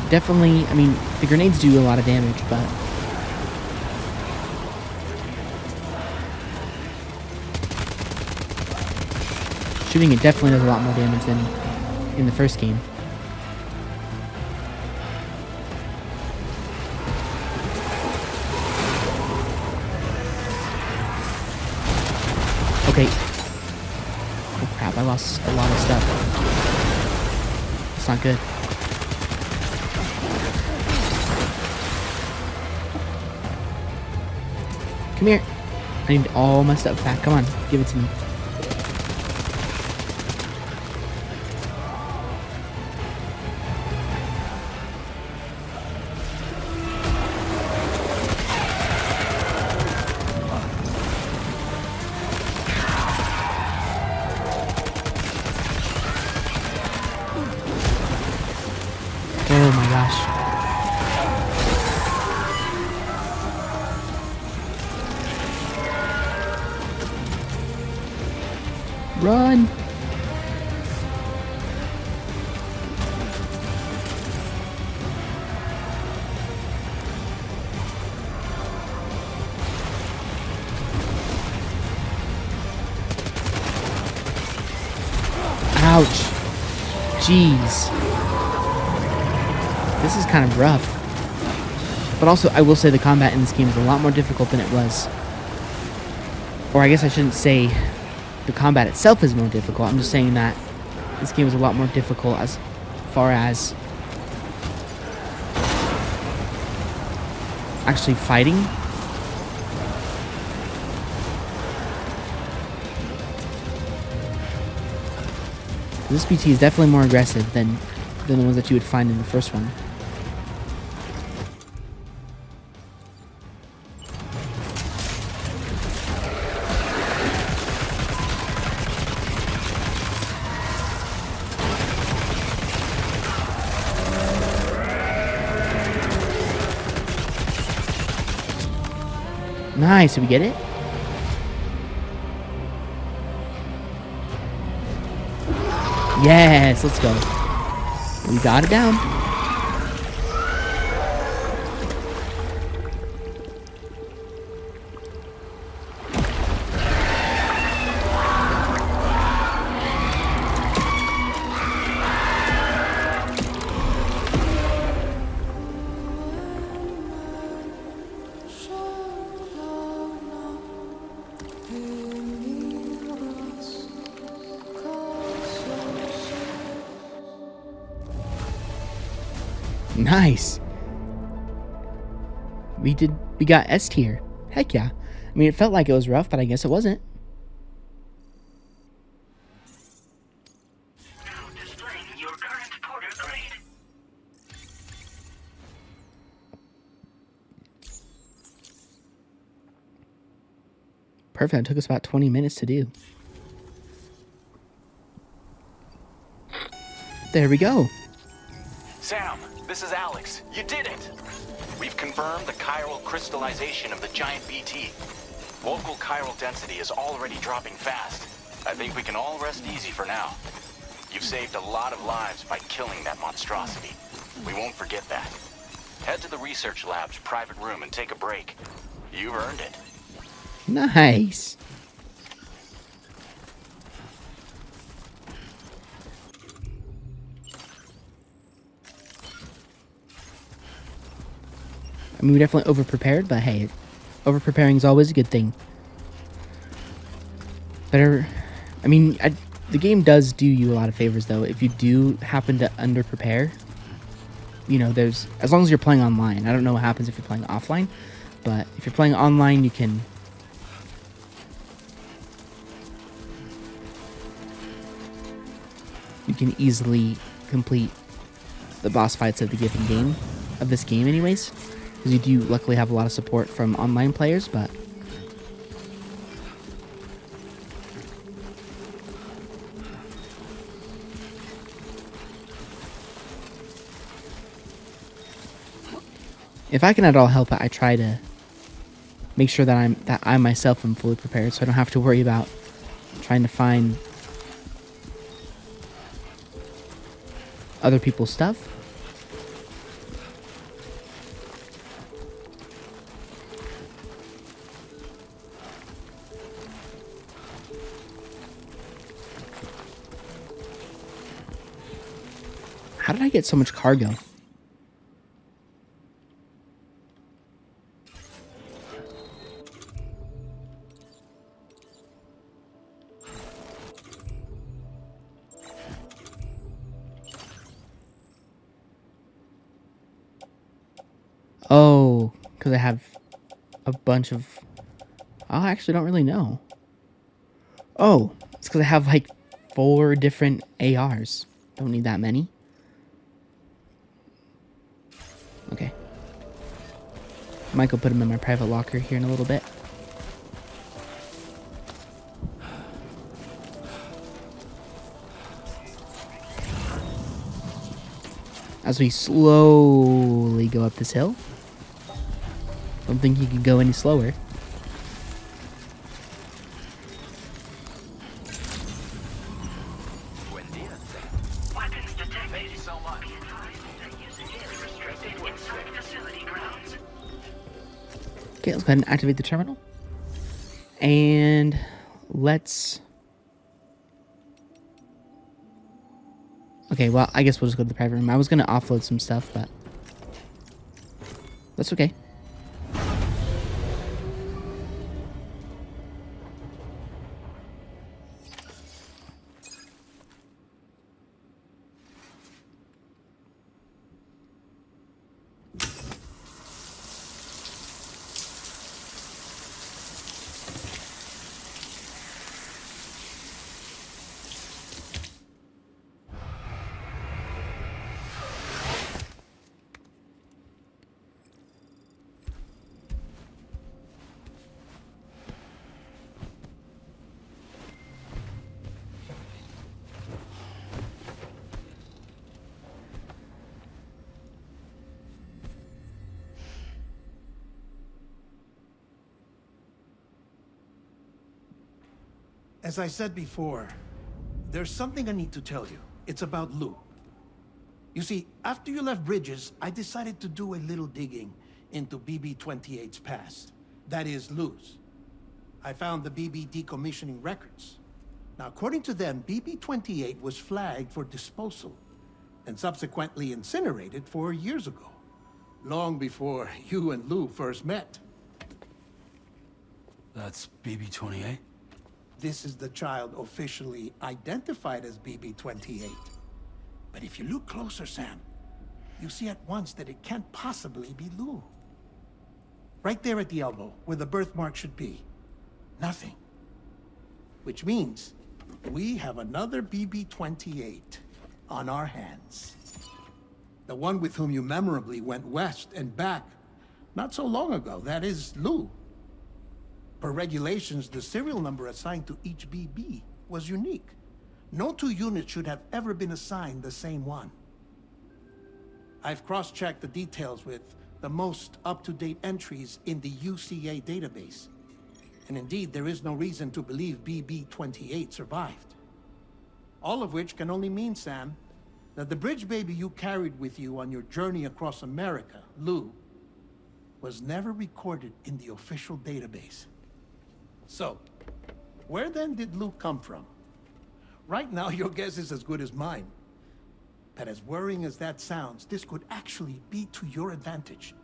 Definitely, I mean, the grenades do a lot of damage, but... shooting it definitely does a lot more damage than in the first game. Okay. Oh crap, I lost a lot of stuff. It's not good. Come here. I need all my stuff back. Come on, give it to me. Run! Ouch. Jeez. This is kind of rough. But also, I will say the combat in this game is a lot more difficult than it was. Or I guess I shouldn't say the combat itself is more difficult. I'm just saying that this game is a lot more difficult as far as actually fighting. This BT is definitely more aggressive than the ones that you would find in the first one. Nice, did we get it? Yes, let's go. We got it down. Nice. We got S tier. Heck yeah. I mean, it felt like it was rough, but I guess it wasn't. Now displaying your current porter grade. Perfect. It took us about 20 minutes to do. There we go. Sam, this is Alex. You did it! We've confirmed the chiral crystallization of the giant BT. Local chiral density is already dropping fast. I think we can all rest easy for now. You've saved a lot of lives by killing that monstrosity. We won't forget that. Head to the research lab's private room and take a break. You've earned it. Nice. I mean, we definitely over-prepared, but hey, over-preparing is always a good thing. Better... I mean, the game does do you a lot of favors, though. If you do happen to under-prepare, you know, there's... As long as you're playing online. I don't know what happens if you're playing offline, but if you're playing online, you can... You can easily complete the boss fights of the given game, of this game anyways. Because you do luckily have a lot of support from online players, but... If I can at all help it, I try to make sure that I myself am fully prepared, so I don't have to worry about trying to find other people's stuff. How did I get so much cargo? Oh, because I have a bunch of... I actually don't really know. Oh, it's because I have like 4 different ARs. Don't need that many. Okay. Might go put them in my private locker here in a little bit. As we slowly go up this hill. Don't think you can go any slower. Okay, let's go ahead and activate the terminal. And let's... Okay, well, I guess we'll just go to the private room. I was going to offload some stuff, but that's okay. As I said before, there's something I need to tell you. It's about Lou. You see, after you left Bridges, I decided to do a little digging into BB-28's past. That is, Lou's. I found the BB decommissioning records. Now, according to them, BB-28 was flagged for disposal and subsequently incinerated 4 years ago, long before you and Lou first met. That's BB-28? This is the child officially identified as BB-28. But if you look closer, Sam, you see at once that it can't possibly be Lou. Right there at the elbow, where the birthmark should be. Nothing. Which means we have another BB-28 on our hands. The one with whom you memorably went west and back not so long ago. That is Lou. Per regulations, the serial number assigned to each BB was unique. No two units should have ever been assigned the same one. I've cross-checked the details with the most up-to-date entries in the UCA database. And indeed, there is no reason to believe BB-28 survived. All of which can only mean, Sam, that the bridge baby you carried with you on your journey across America, Lou, was never recorded in the official database. So, where then did Lou come from? Right now, your guess is as good as mine. But as worrying as that sounds, this could actually be to your advantage,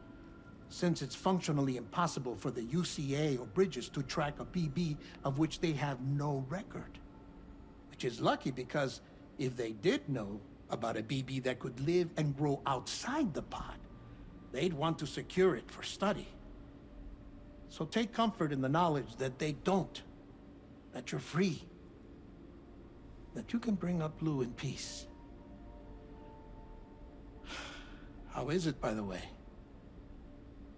since it's functionally impossible for the UCA or Bridges to track a BB of which they have no record. Which is lucky, because if they did know about a BB that could live and grow outside the pod, they'd want to secure it for study. So take comfort in the knowledge that they don't, that you're free, that you can bring up Lou in peace. How is it, by the way?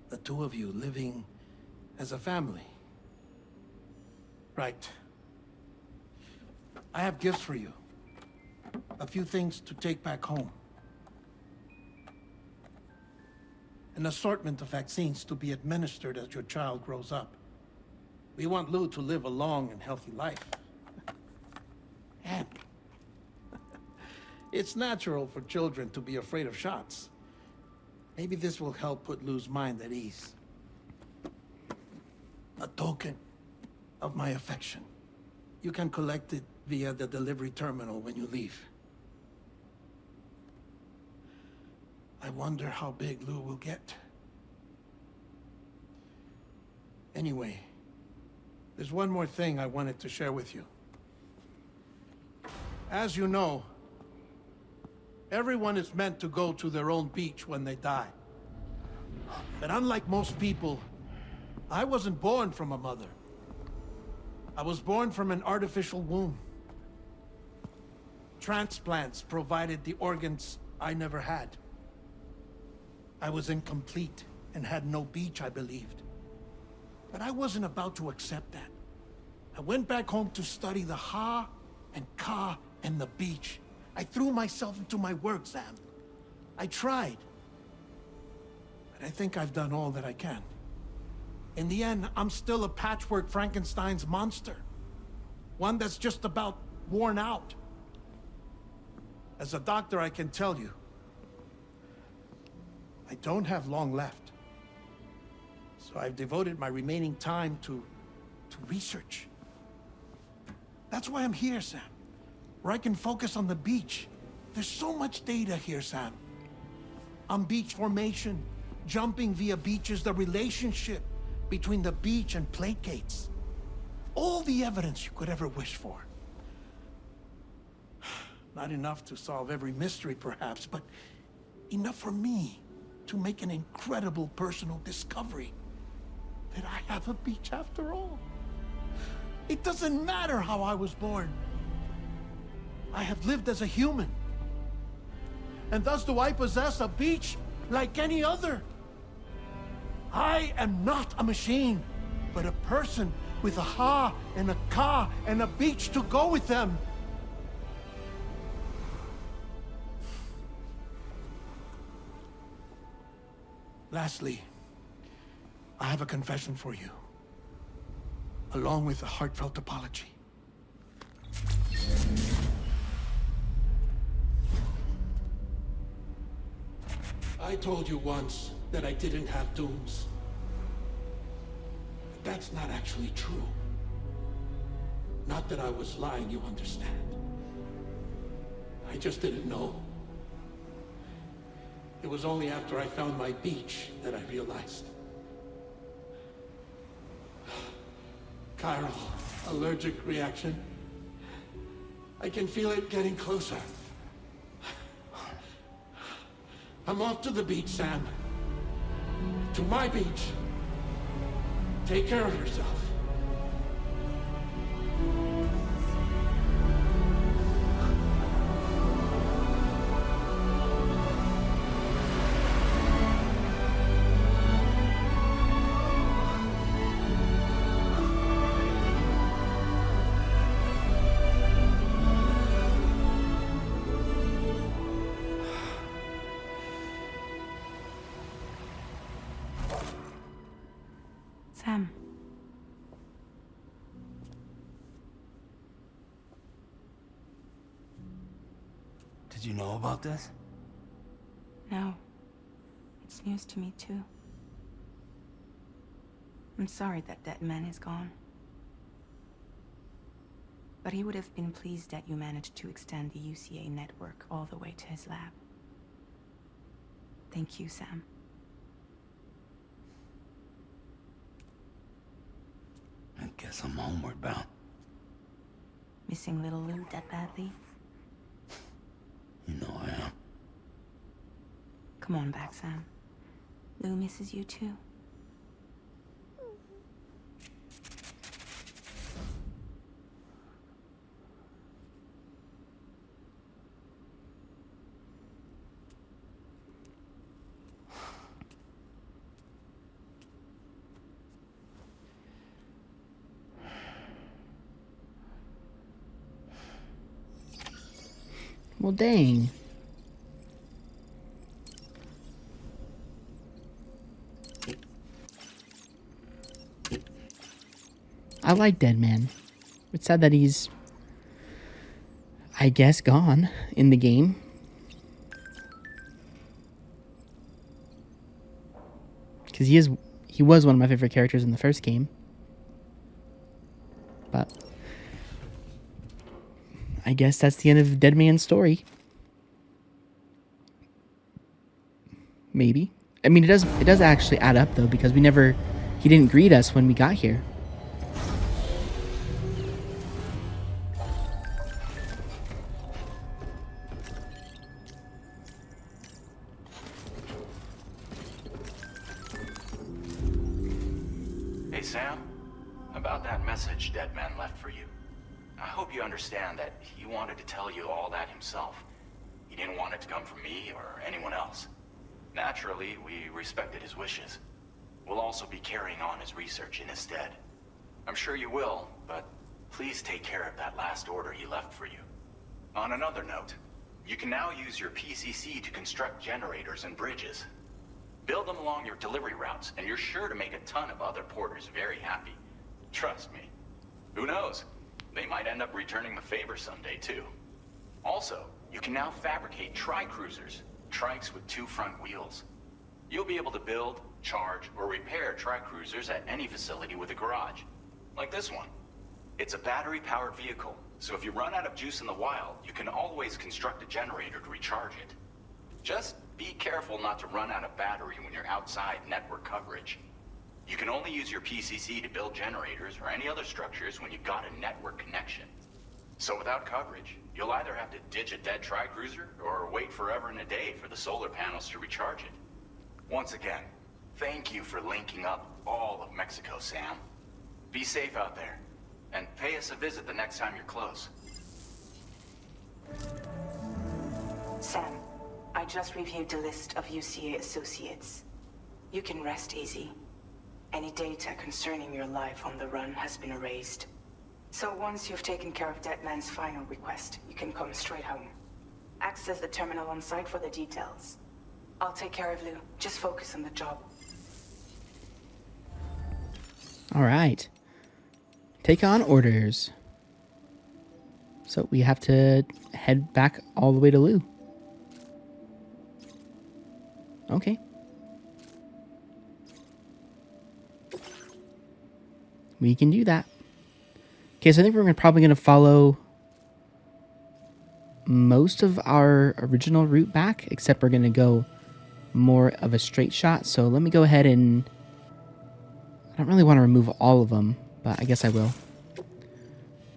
The two of you living as a family. Right. I have gifts for you. A few things to take back home. An assortment of vaccines to be administered as your child grows up. We want Lou to live a long and healthy life. And it's natural for children to be afraid of shots. Maybe this will help put Lou's mind at ease. A token of my affection. You can collect it via the delivery terminal when you leave. I wonder how big Lou will get. Anyway, there's one more thing I wanted to share with you. As you know, everyone is meant to go to their own beach when they die. But unlike most people, I wasn't born from a mother. I was born from an artificial womb. Transplants provided the organs I never had. I was incomplete and had no beach, I believed. But I wasn't about to accept that. I went back home to study the Ha and Ka and the beach. I threw myself into my work, Sam. I tried. But I think I've done all that I can. In the end, I'm still a patchwork Frankenstein's monster. One that's just about worn out. As a doctor, I can tell you, I don't have long left. So I've devoted my remaining time to research. That's why I'm here, Sam. Where I can focus on the beach. There's so much data here, Sam. On beach formation, jumping via beaches, the relationship between the beach and plate gates. All the evidence you could ever wish for. Not enough to solve every mystery, perhaps, but enough for me to make an incredible personal discovery. That I have a beach after all. It doesn't matter how I was born. I have lived as a human. And thus do I possess a beach like any other. I am not a machine, but a person with a ha and a ka and a beach to go with them. Lastly, I have a confession for you, along with a heartfelt apology. I told you once that I didn't have dooms. But that's not actually true. Not that I was lying, you understand. I just didn't know. It was only after I found my beach that I realized. Chiral allergic reaction. I can feel it getting closer. I'm off to the beach, Sam. To my beach. Take care of yourself. Sam. Did you know about this? No. It's news to me, too. I'm sorry that Deadman is gone. But he would have been pleased that you managed to extend the UCA network all the way to his lab. Thank you, Sam. I guess I'm homeward bound. Missing little Lou that badly? You know I am. Come on back, Sam. Lou misses you too. Well, dang. I like Deadman. It's sad that he's, I guess, gone in the game. Because he was one of my favorite characters in the first game. But I guess that's the end of Deadman's story. Maybe. I mean, it does actually add up though, because he didn't greet us when we got here. Hey, Sam. About that message Deadman left for you. I hope you understand that he wanted to tell you all that himself. He didn't want it to come from me or anyone else. Naturally, we respected his wishes. We'll also be carrying on his research in his stead. I'm sure you will, but please take care of that last order he left for you. On another note, you can now use your PCC to construct generators and bridges. Build them along your delivery routes, and you're sure to make a ton of other porters very happy. Trust me. Who knows? They might end up returning the favor someday, too. Also, you can now fabricate tri-cruisers, trikes with 2 front wheels. You'll be able to build, charge, or repair tri-cruisers at any facility with a garage. Like this one. It's a battery-powered vehicle, so if you run out of juice in the wild, you can always construct a generator to recharge it. Just be careful not to run out of battery when you're outside network coverage. You can only use your PCC to build generators or any other structures when you've got a network connection. So without coverage, you'll either have to ditch a dead tri-cruiser or wait forever and a day for the solar panels to recharge it. Once again, thank you for linking up all of Mexico, Sam. Be safe out there, and pay us a visit the next time you're close. Sam, I just reviewed the list of UCA associates. You can rest easy. Any data concerning your life on the run has been erased. So once you've taken care of Deadman's final request, you can come straight home. Access the terminal on site for the details. I'll take care of Lou. Just focus on the job. All right. Take on orders. So we have to head back all the way to Lou. Okay. We can do that. Okay, so I think we're probably going to follow most of our original route back, except we're going to go more of a straight shot. So let me go ahead and... I don't really want to remove all of them, but I guess I will.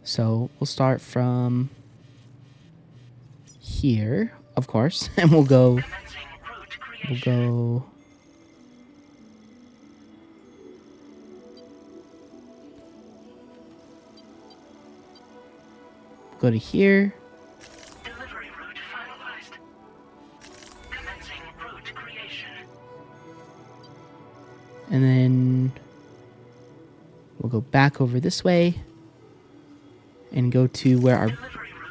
So we'll start from here, of course, and we'll go... Go to here. Delivery route finalized. Commencing route creation. And then we'll go back over this way and go to where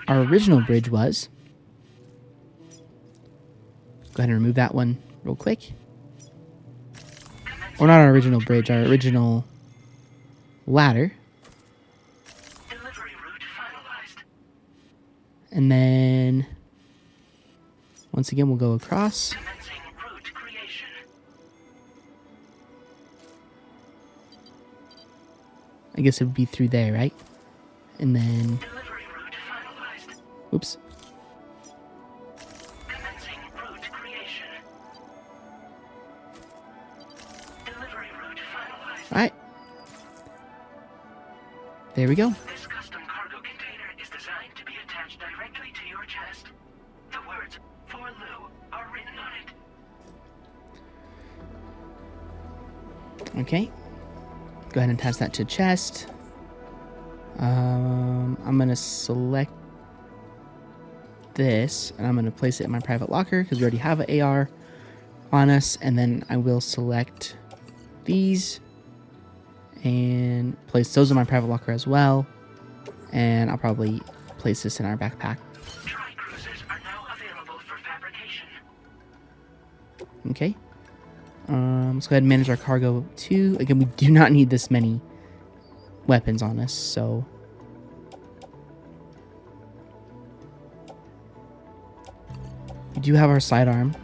our original bridge was. Go ahead and remove that one real quick. Or not our original bridge, our original ladder. And then, once again, we'll go across. I guess it would be through there, right? And then... Oops. Alright. There we go. This custom cargo container is designed to be attached directly to your chest. The words "For Lou" are written on it. Okay. Go ahead and attach that to chest. I'm going to select this, and I'm going to place it in my private locker because we already have an AR on us. And then I will select these and place those in my private locker as well. And I'll probably place this in our backpack. Tri-cruisers are now available for fabrication. Okay. Let's go ahead and manage our cargo too. Again, we do not need this many weapons on us, so... We do have our sidearm.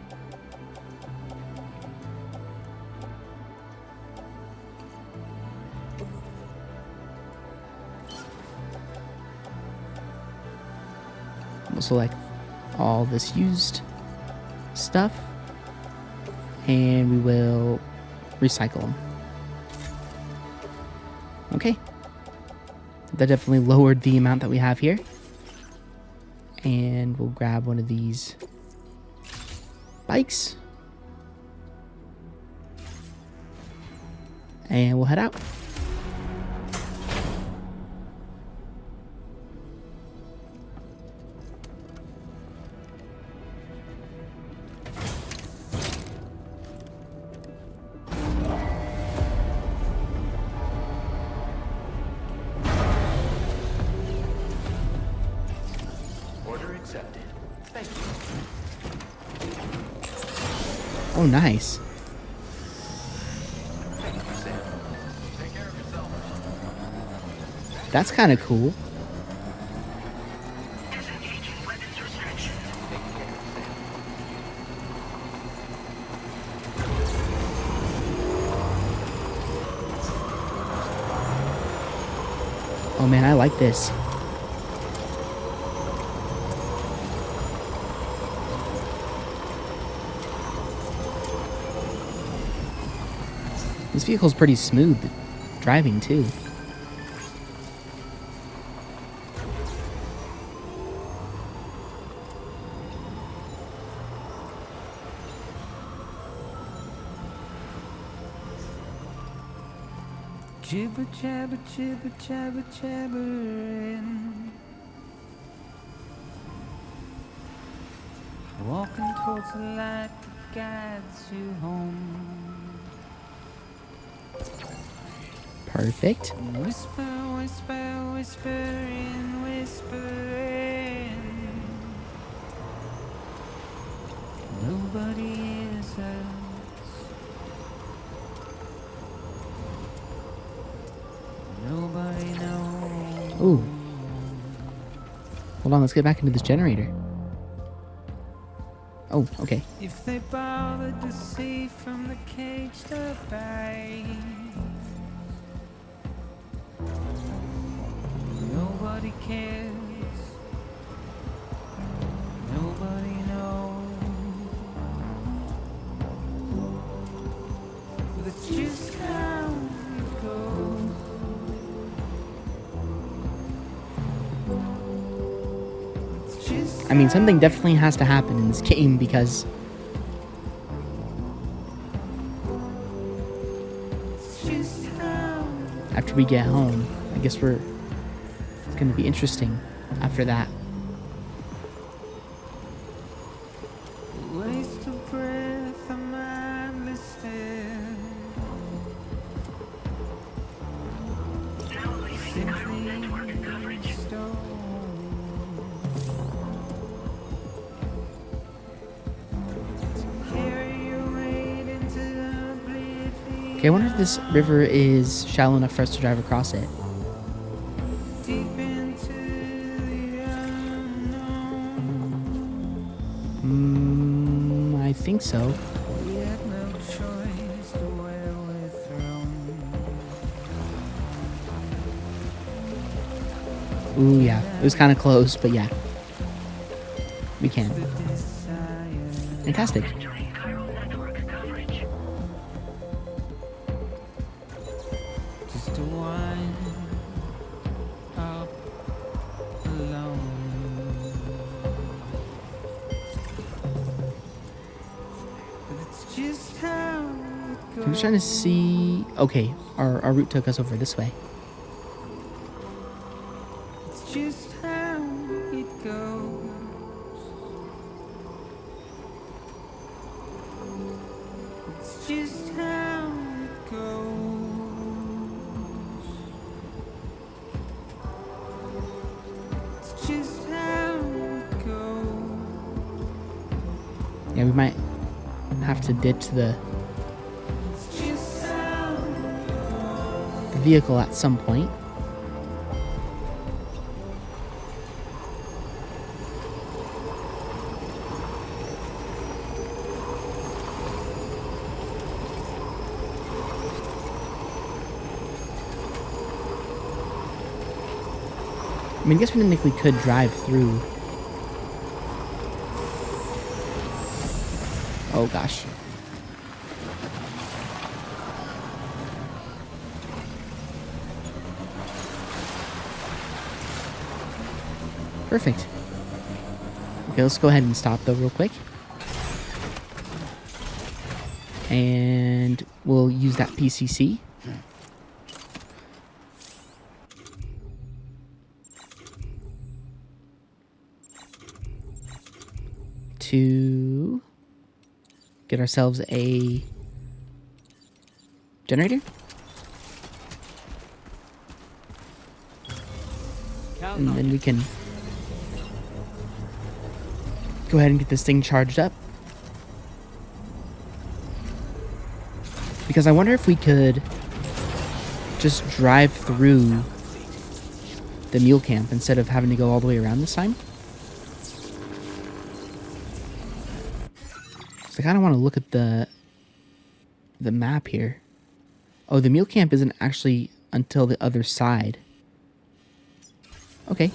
We'll select all this used stuff, and we will recycle them. Okay. That definitely lowered the amount that we have here. And we'll grab one of these bikes. And we'll head out. Oh, nice. That's kind of cool. Disengaging weapons restriction. Oh man, I like this. This vehicle's pretty smooth driving too. Jibber jabber jibber jabber jabbering. Walking towards the light that guides you home. Perfect. Whisper, whisper, whispering, whispering. Nobody hears us. Nobody knows. Ooh. Hold on, let's get back into this generator. Oh, okay. If they bothered to see from the cage the bay, nobody cares. Nobody knows. That's just how it goes. It's just I mean, something definitely has to happen in this game because just how after we get home, I guess it's going to be interesting after that. waste of breath, a mindless stare. Now leaving chiral network coverage. Okay, I wonder if this river is shallow enough for us to drive across it. I think so. Ooh, yeah. It was kind of close, but yeah. We can. Fantastic. Entering chiral network coverage. Just a wine up alone. But it's just how it goes. I'm just trying to see... Okay, our route took us over this way. It's just how it goes. It's just how it goes. It's just how it goes. Yeah, we might have to ditch the It's just how the vehicle at some point. I mean, I guess we technically could drive through. Oh gosh. Perfect. Okay, let's go ahead and stop though real quick. And we'll use that PCC. To get ourselves a generator. And then we can go ahead and get this thing charged up. Because I wonder if we could just drive through the mule camp instead of having to go all the way around this time. So I kind of want to look at the map here. Oh, the mule camp isn't actually until the other side. Okay.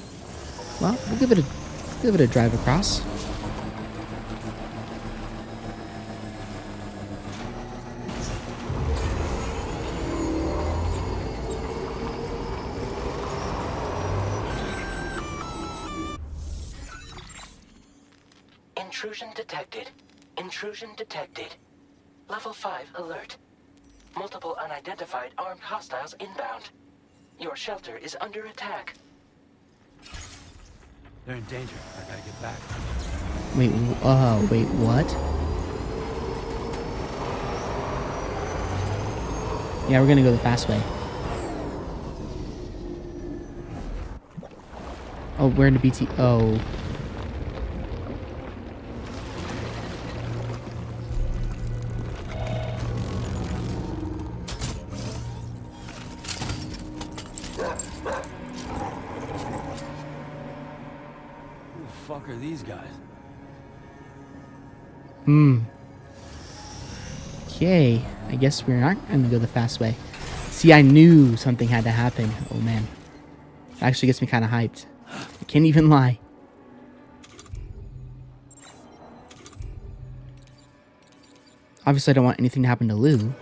Well, we'll give it a drive across. Intrusion detected. Intrusion detected. Level 5 alert. Multiple unidentified armed hostiles inbound. Your shelter is under attack. They're in danger. I gotta get back. Wait, what? Yeah, we're gonna go the fast way. Oh, we're in the BT. Oh. Who the fuck are these guys? Okay. I guess we're not gonna go the fast way. See, I knew something had to happen. Oh man. It actually gets me kind of hyped. I can't even lie. Obviously, I don't want anything to happen to Lou.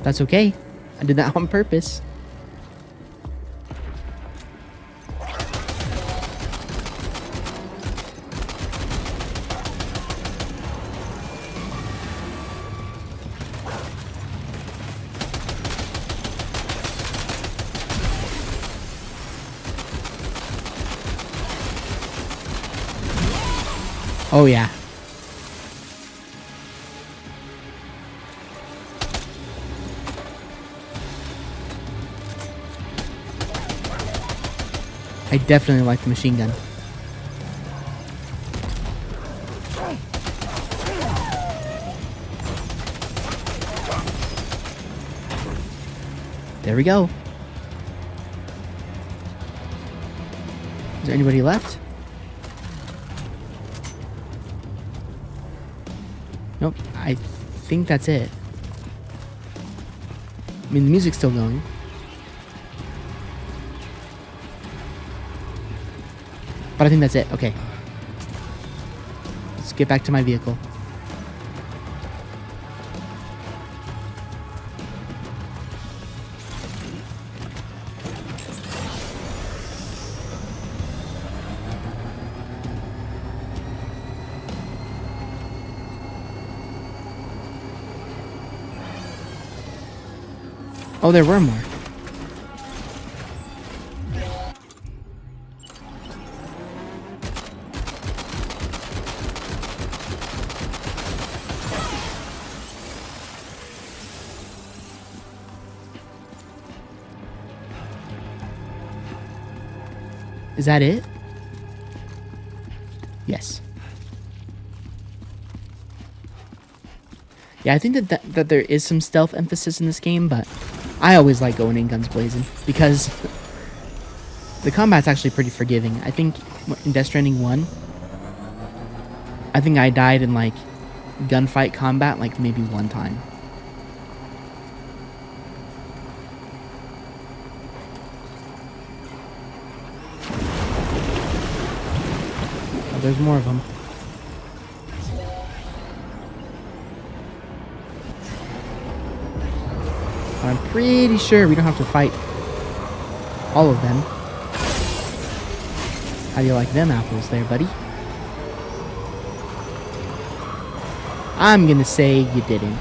That's okay. I did that on purpose. Oh yeah. I definitely like the machine gun. There we go. Is there anybody left? Nope. I think that's it. I mean, the music's still going. But I think that's it. Okay. Let's get back to my vehicle. Oh, there were more. Is that it? Yes. Yeah, I think that there is some stealth emphasis in this game, but I always like going in guns blazing because the combat's actually pretty forgiving. I think in Death Stranding 1, I think I died in like gunfight combat like maybe one time. Oh, there's more of them. I'm pretty sure we don't have to fight all of them. How do you like them apples there, buddy? I'm gonna say you didn't.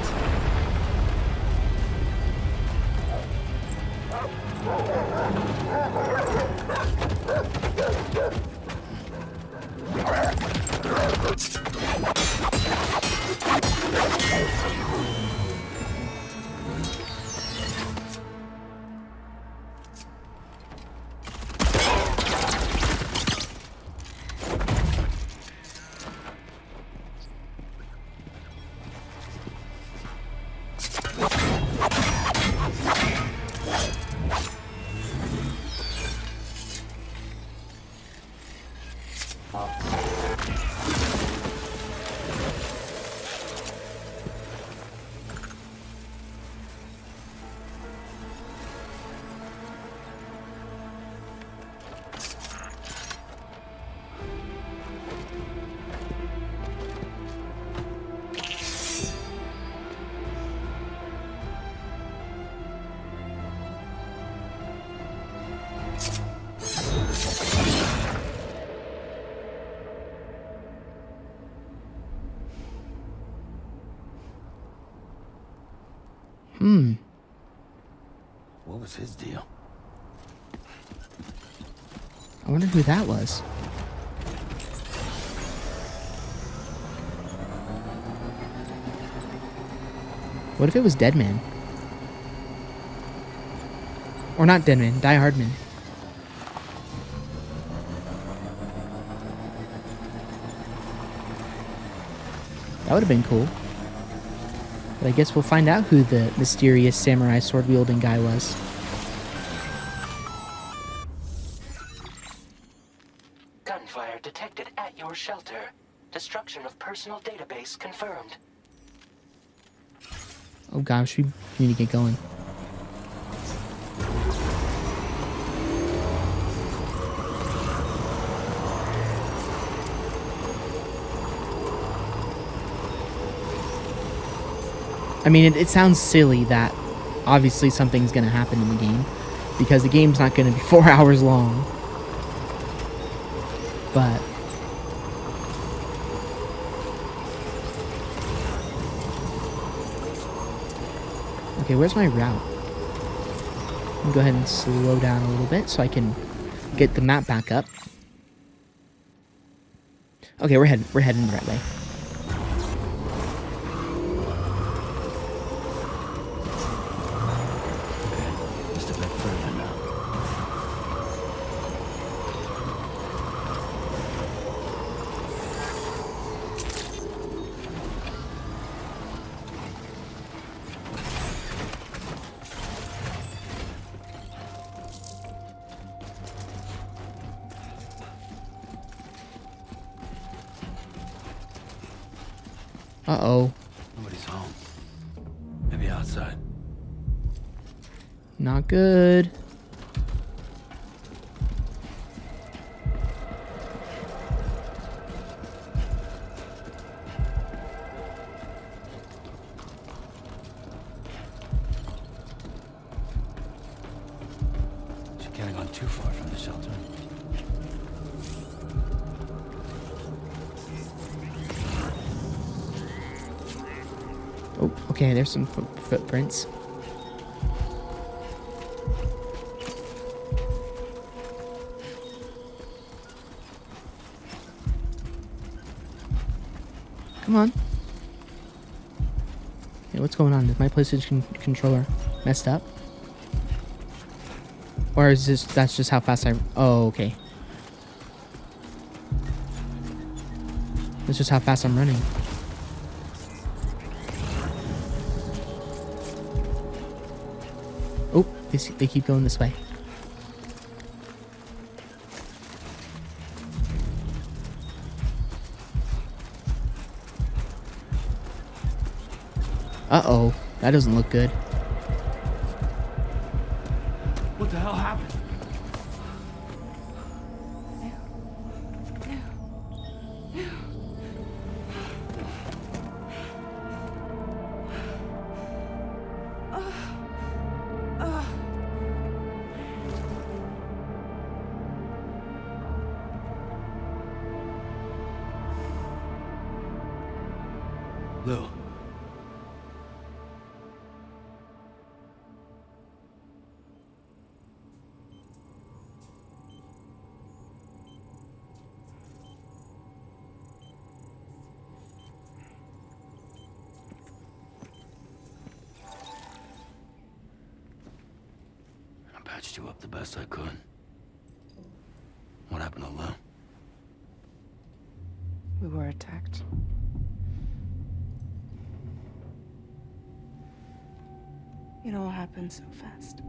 was his deal? I wonder who that was. What if it was Deadman? Or not Deadman, Die Hardman. That would have been cool. But I guess we'll find out who the mysterious samurai sword-wielding guy was. Gunfire detected at your shelter. Destruction of personal database confirmed. Oh gosh, we need to get going. I mean, it sounds silly that obviously something's going to happen in the game, because the game's not going to be 4 hours long. But okay, where's my route? I'm gonna go ahead and slow down a little bit so I can get the map back up. Okay, we're heading the right way. Just a bit further now. Uh-oh. Nobody's home. Maybe outside. Not good. She can't have gone too far from the shelter. Oh, okay, there's some footprints. Come on. Hey, what's going on? Is my PlayStation controller messed up? Or is that's just how fast I... Oh, okay. That's just how fast I'm running. Oh, they keep going this way. Uh-oh, that doesn't look good. What the hell happened? Lou. I patched you up the best I could. What happened to Lou? We were attacked. It all happened so fast.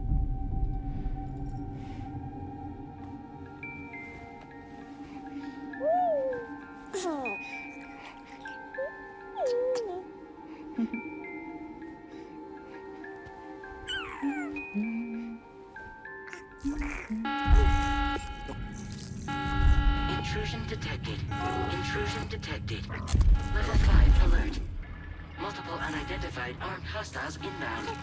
Intrusion detected. Intrusion detected. Level 5 alert. Multiple unidentified armed hostiles inbound.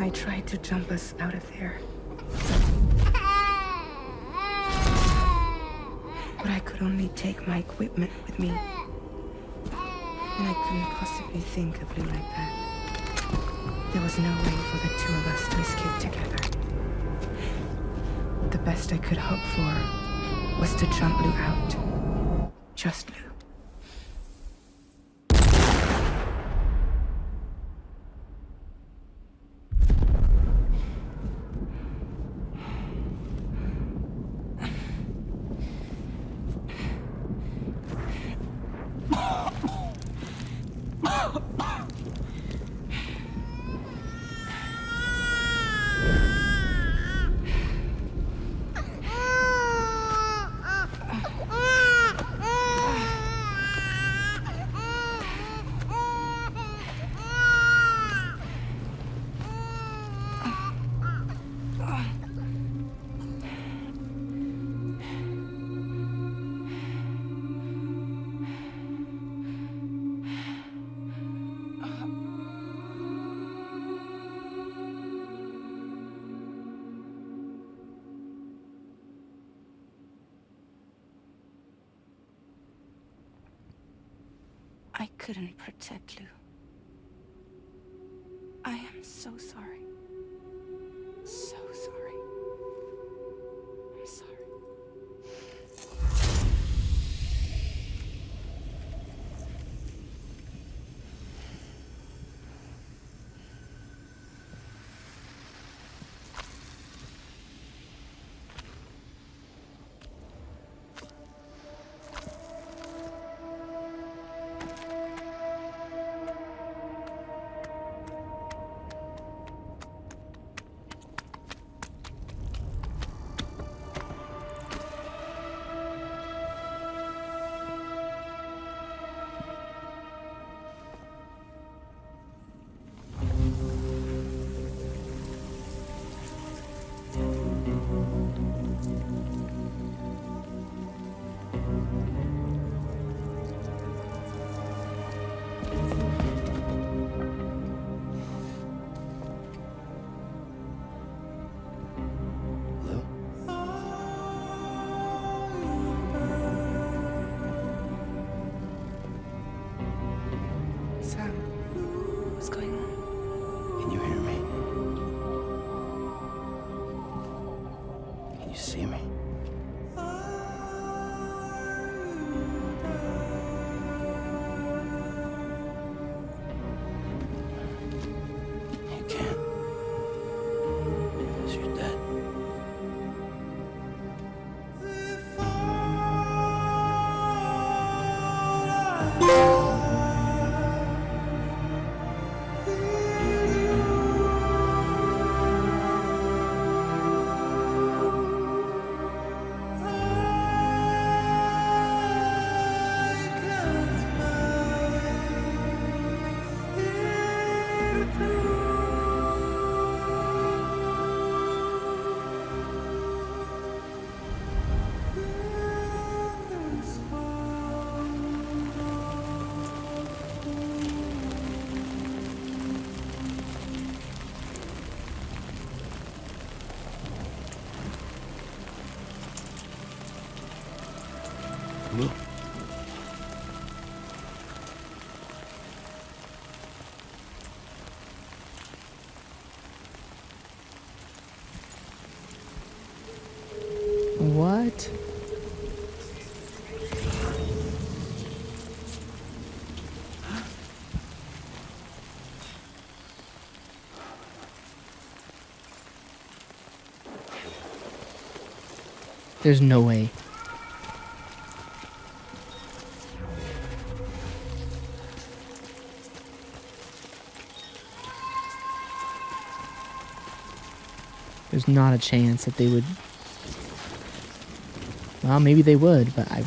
I tried to jump us out of there. But I could only take my equipment with me. And I couldn't possibly think of Lou like that. There was no way for the two of us to escape together. The best I could hope for was to jump Lou out. Just Lou. I couldn't protect Lou. I am so sorry. So sorry. I'm sorry. Sam, what's going on? Can you hear me? Can you see me? You can't. Because you're dead. Look. What? There's no way. There's not a chance that they would. Well, maybe they would, but I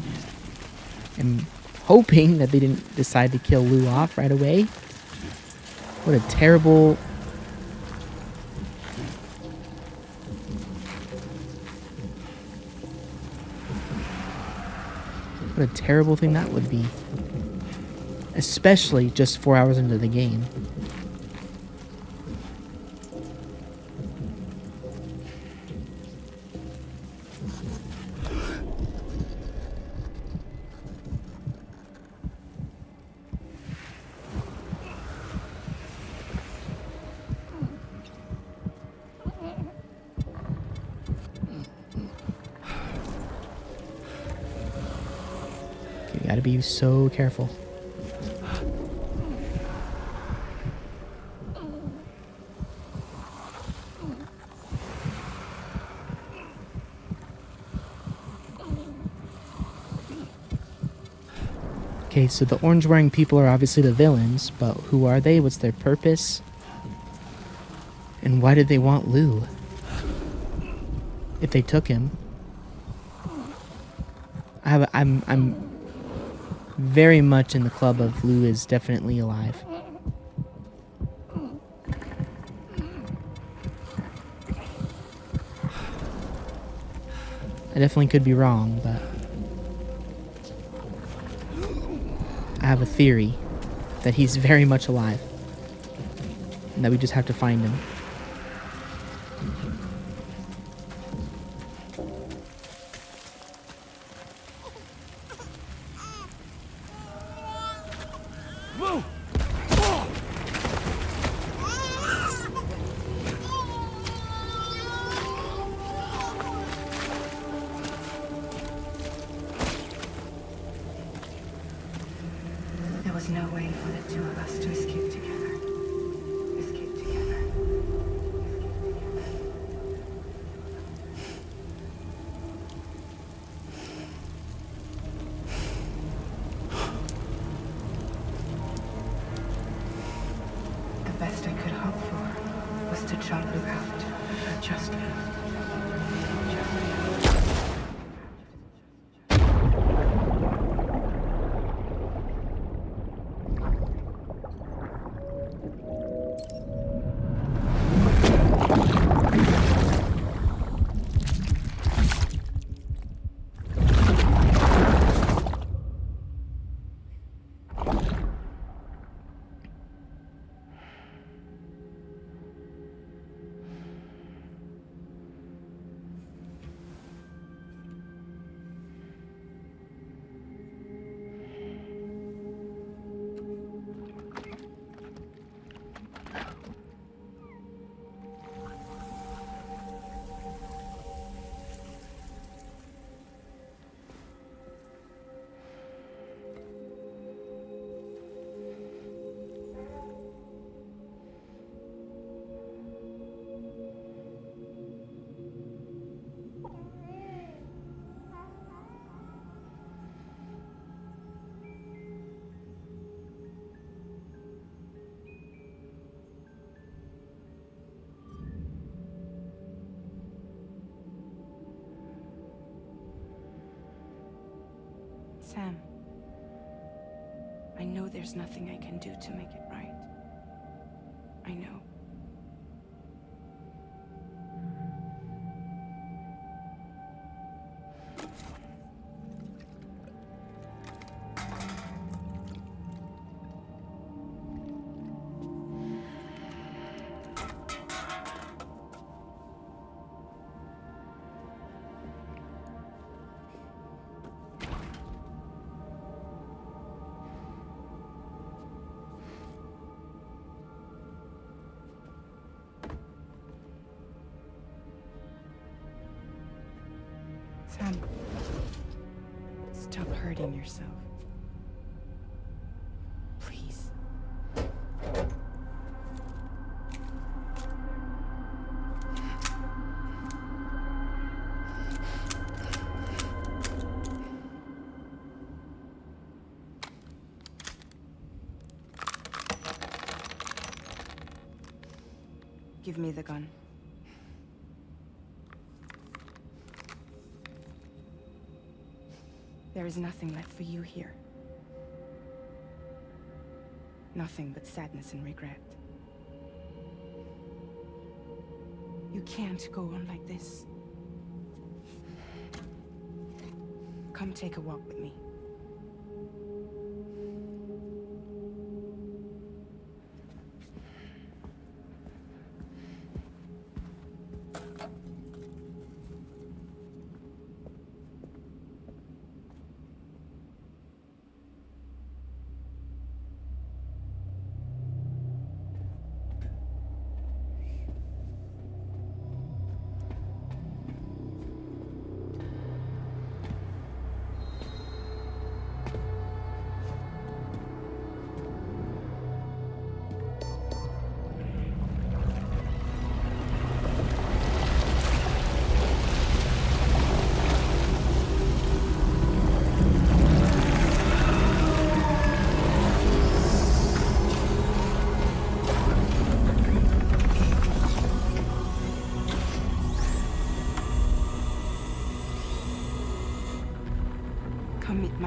am hoping that they didn't decide to kill Lou off right away. What a terrible. What a terrible thing that would be. Especially just 4 hours into the game. Gotta be so careful. Okay, so the orange-wearing people are obviously the villains, but who are they? What's their purpose? And why did they want Lou? If they took him. I'm very much in the club of Lou is definitely alive. I definitely could be wrong, but I have a theory that he's very much alive. And that we just have to find him. There was no way for the two of us to escape together. Escape together. The best I could hope for was to jump Lou out. Just Lou. Sam, I know there's nothing I can do to make it right. I know. Sam, stop hurting yourself. Please. Give me the gun. There is nothing left for you here. Nothing but sadness and regret. You can't go on like this. Come take a walk with me.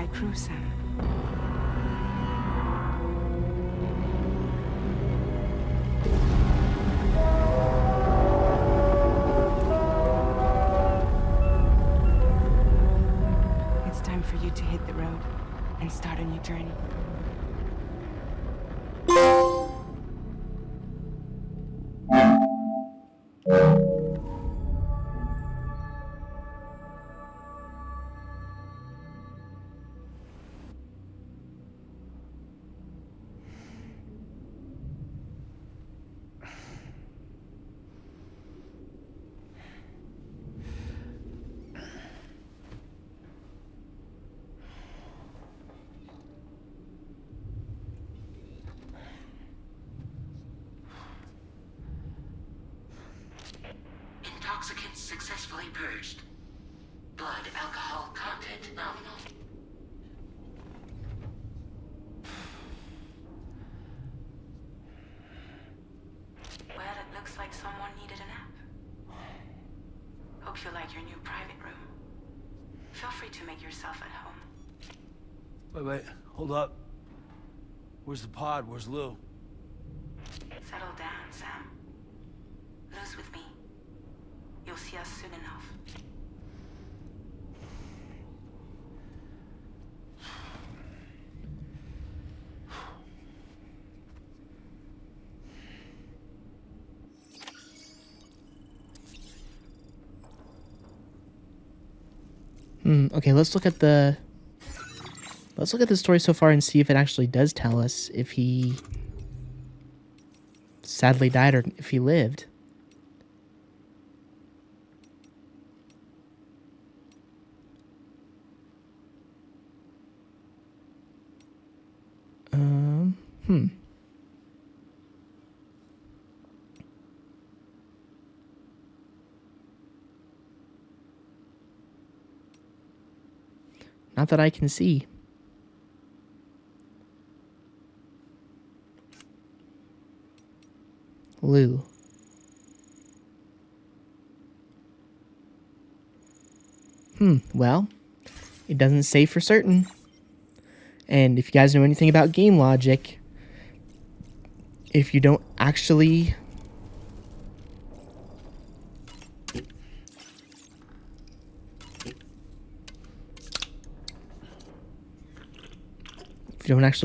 my crew, Sam. It's time for you to hit the road and start a new journey. Intoxicants successfully purged. Blood alcohol content nominal. Well, it looks like someone needed a nap. Hope you like your new private room. Feel free to make yourself at home. Wait, hold up. Where's the pod? Where's Lou? Settle down, Sam. Lou's with me. You'll see us soon enough. Okay, let's look at the story so far and see if it actually does tell us if he sadly died or if he lived. Not that I can see. Lou. Well, it doesn't say for certain. And if you guys know anything about game logic, if you don't actually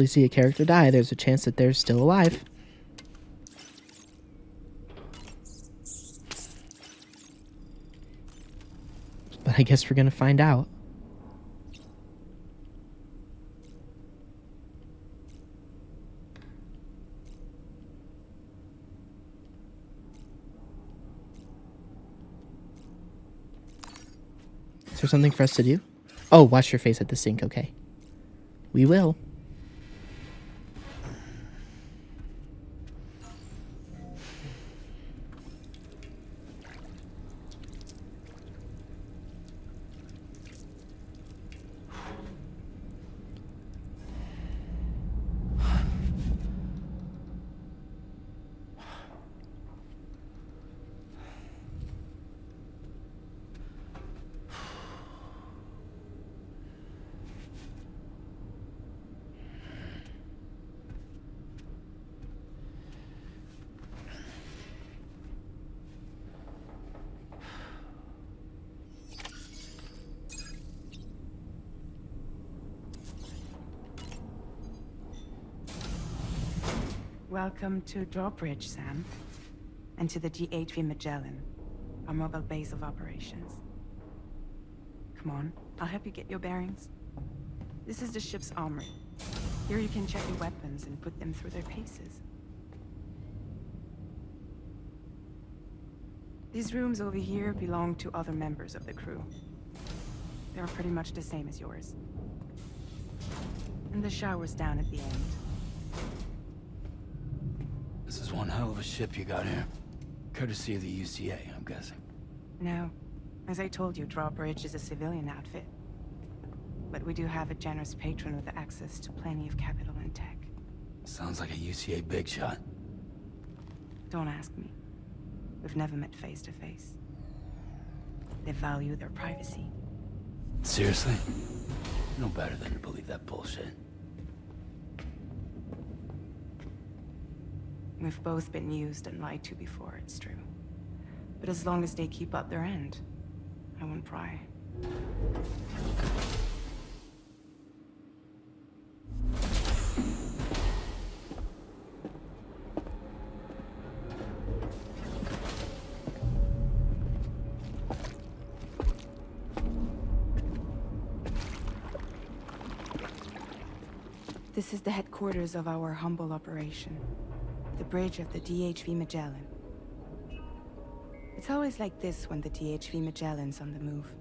see a character die, there's a chance that they're still alive. But I guess we're gonna find out. Is there something for us to do? Oh, wash your face at the sink, okay. We will. Welcome to Drawbridge, Sam. And to the GHV Magellan, our mobile base of operations. Come on, I'll help you get your bearings. This is the ship's armory. Here you can check your weapons and put them through their paces. These rooms over here belong to other members of the crew. They're pretty much the same as yours. And the shower's down at the end. This is one hell of a ship you got here. Courtesy of the UCA, I'm guessing. No. As I told you, Drawbridge is a civilian outfit. But we do have a generous patron with access to plenty of capital and tech. Sounds like a UCA big shot. Don't ask me. We've never met face to face. They value their privacy. Seriously? No better than to believe that bullshit. We've both been used and lied to before, it's true. But as long as they keep up their end, I won't pry. This is the headquarters of our humble operation. The bridge of the DHV Magellan. It's always like this when the DHV Magellan's on the move.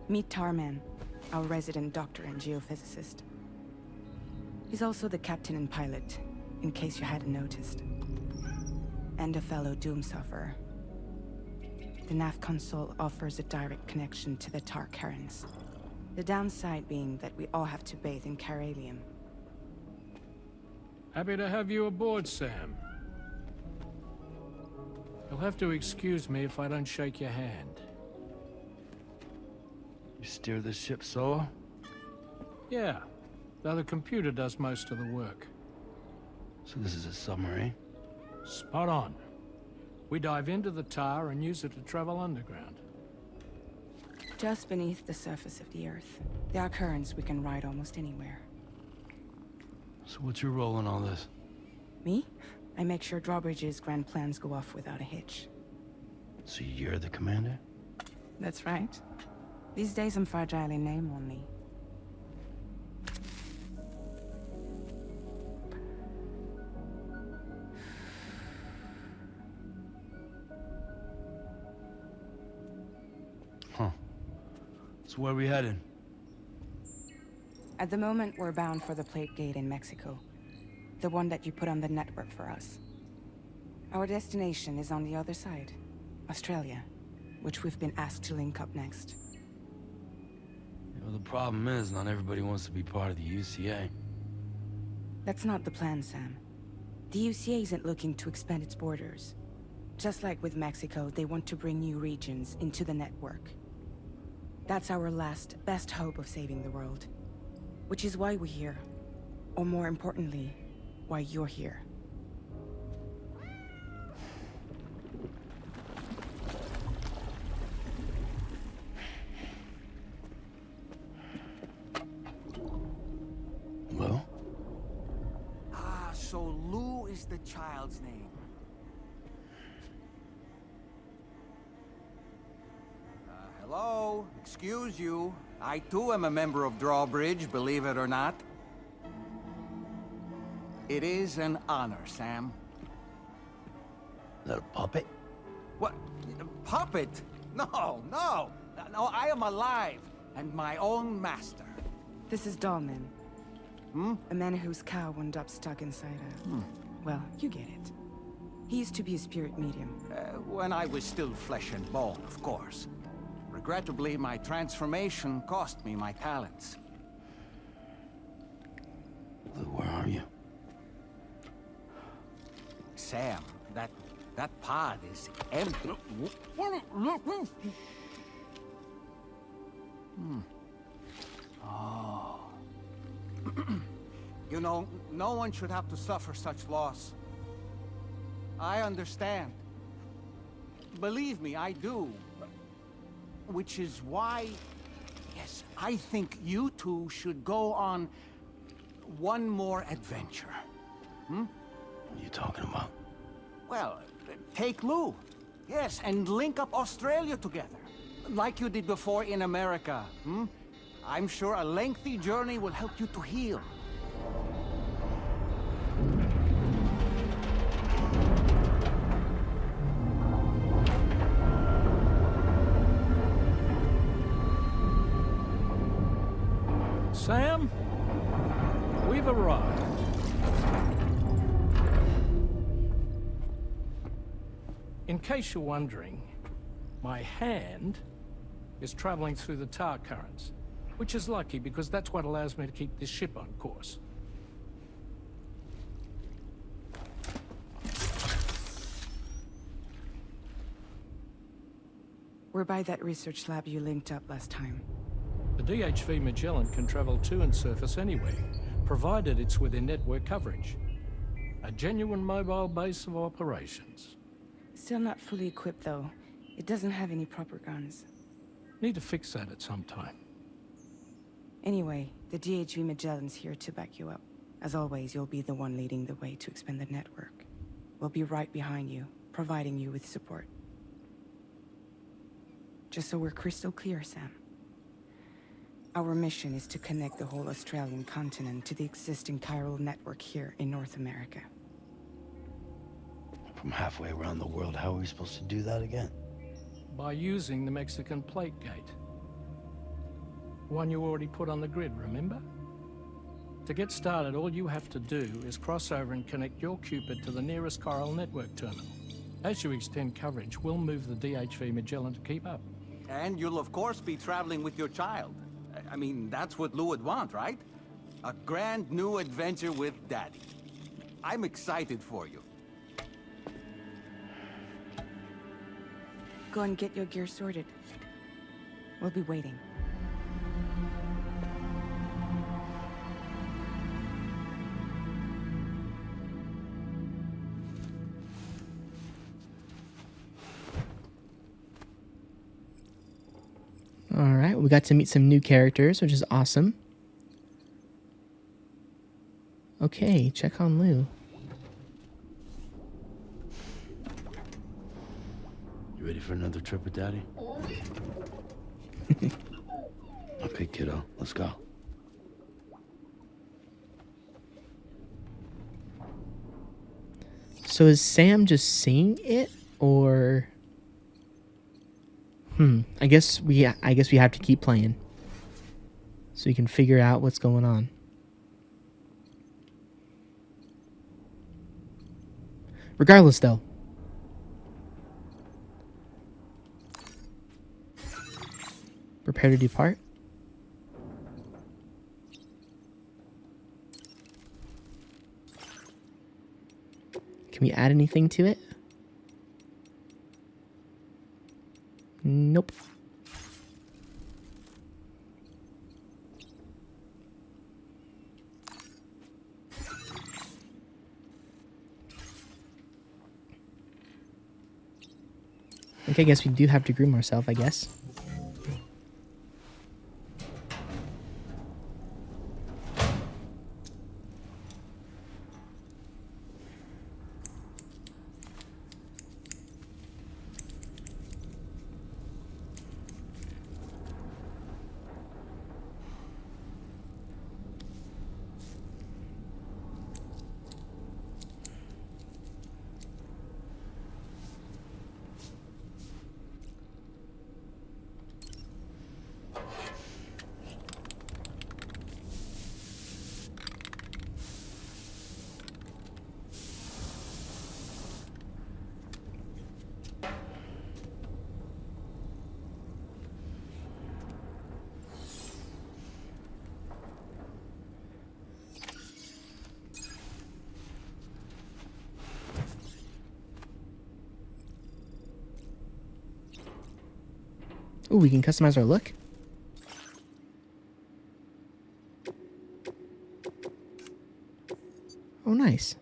Meet Tarman, our resident doctor and geophysicist. He's also the captain and pilot, in case you hadn't noticed. And a fellow Doom sufferer. The nav console offers a direct connection to the Tar currents. The downside being that we all have to bathe in Caralium. Happy to have you aboard, Sam. You'll have to excuse me if I don't shake your hand. You steer this ship solo? Yeah, though the computer does most of the work. So this is a submarine? Spot on. We dive into the tar and use it to travel underground. Just beneath the surface of the Earth, there are currents we can ride almost anywhere. So what's your role in all this? Me? I make sure Drawbridge's grand plans go off without a hitch. So you're the commander? That's right. These days I'm fragile in name only. Huh. So where are we headed? At the moment, we're bound for the Plate Gate in Mexico. The one that you put on the network for us. Our destination is on the other side, Australia, which we've been asked to link up next. Well, the problem is, not everybody wants to be part of the UCA. That's not the plan, Sam. The UCA isn't looking to expand its borders. Just like with Mexico, they want to bring new regions into the network. That's our last, best hope of saving the world. Which is why we're here. Or more importantly, why you're here. Lou? Ah, so Lou is the child's name. Hello? Excuse you. I too am a member of Drawbridge, believe it or not. It is an honor, Sam. Little puppet? What? Puppet? No, no! No, I am alive, and my own master. This is Deadman. A man whose cow wound up stuck inside a... Well, you get it. He used to be a spirit medium. When I was still flesh and bone, of course. Regrettably, my transformation cost me my talents. Lou, where are you? Sam, that pod is empty. Oh. You know, no one should have to suffer such loss. I understand. Believe me, I do. Which is why, yes, I think you two should go on one more adventure. What are you talking about? Well, take Lou. Yes, and link up Australia together. Like you did before in America. I'm sure a lengthy journey will help you to heal. Sam, we've arrived. In case you're wondering, my hand is traveling through the tar currents, which is lucky because that's what allows me to keep this ship on course. We're by that research lab you linked up last time. The DHV Magellan can travel to and surface anywhere, provided it's within network coverage. A genuine mobile base of operations. Still not fully equipped, though. It doesn't have any proper guns. Need to fix that at some time. Anyway, the DHV Magellan's here to back you up. As always, you'll be the one leading the way to expand the network. We'll be right behind you, providing you with support. Just so we're crystal clear, Sam. Our mission is to connect the whole Australian continent to the existing chiral network here in North America. From halfway around the world, how are we supposed to do that again? By using the Mexican plate gate. One you already put on the grid, remember? To get started, all you have to do is cross over and connect your Cupid to the nearest chiral network terminal. As you extend coverage, we'll move the DHV Magellan to keep up. And you'll of course be traveling with your child. I mean, that's what Lou would want, right? A grand new adventure with Daddy. I'm excited for you. Go and get your gear sorted. We'll be waiting. Alright, we got to meet some new characters, which is awesome. Okay, check on Lou. You ready for another trip with Daddy? Okay, kiddo, let's go. So is Sam just seeing it, or... I guess we have to keep playing so we can figure out what's going on. Regardless, though. Prepare to depart. Can we add anything to it? Nope. Okay, I guess we do have to groom ourselves, I guess. Ooh, we can customize our look. Oh, nice.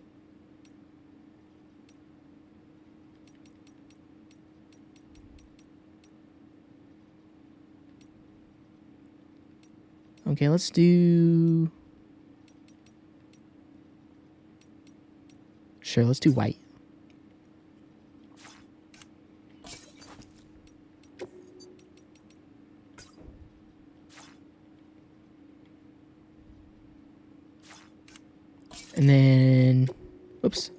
Okay, let's do... Sure, let's do white. And then, oops.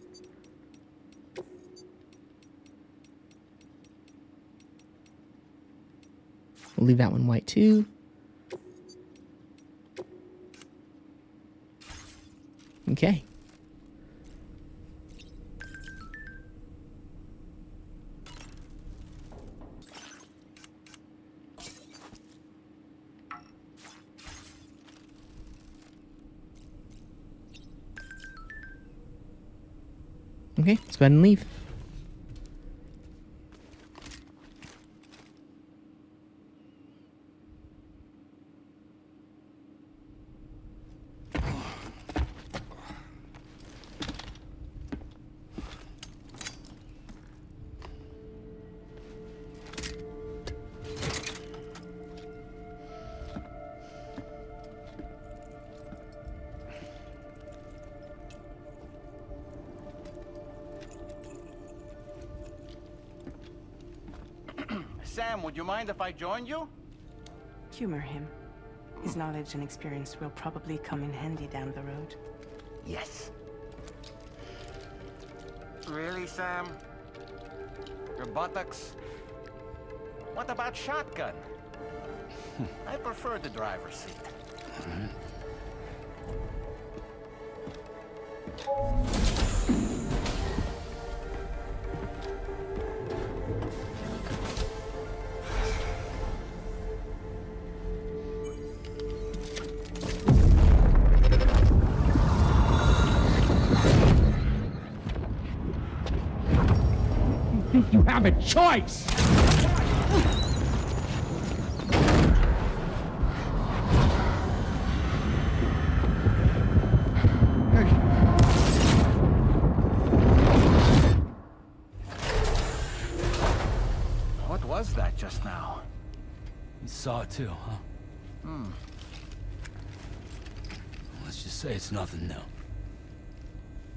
We'll leave that one white too. Okay. Okay, let's go ahead and leave. Sam, would you mind if I joined you? Humor him. His knowledge and experience will probably come in handy down the road. Yes. Really, Sam? Your buttocks? What about shotgun? I prefer the driver's seat. You have a choice! What was that just now? You saw it too, huh? Let's just say it's nothing new.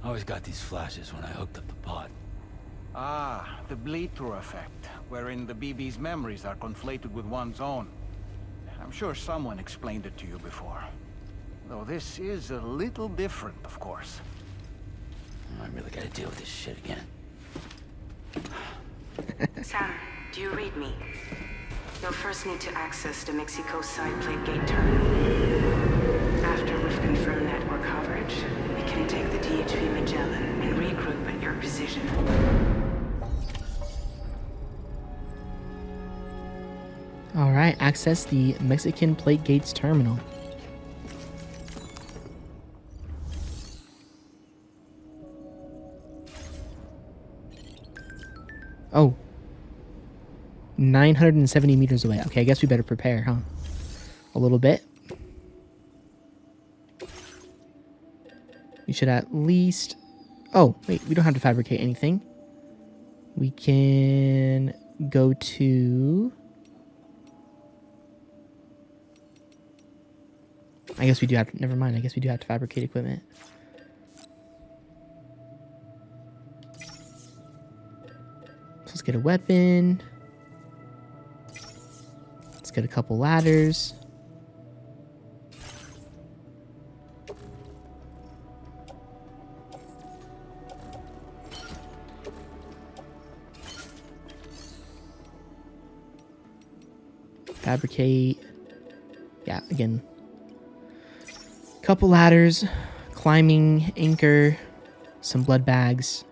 I always got these flashes when I hooked up the pod. Ah, the bleed-through effect, wherein the BB's memories are conflated with one's own. I'm sure someone explained it to you before. Though this is a little different, of course. I really gotta deal with this shit again. Sam, do you read me? You'll first need to access the Mexico side plate gate terminal. After we've confirmed network coverage, we can take the DHV Magellan and regroup at your position. All right, access the Mexican plate gates terminal. Oh. 970 meters away. Okay, I guess we better prepare, huh? A little bit. We should at least... Oh, wait, we don't have to fabricate anything. We can go to... I guess we do have to... Never mind, I guess we do have to fabricate equipment. So let's get a weapon. Let's get a couple ladders. Fabricate. Yeah, again. Couple ladders, climbing anchor, some blood bags.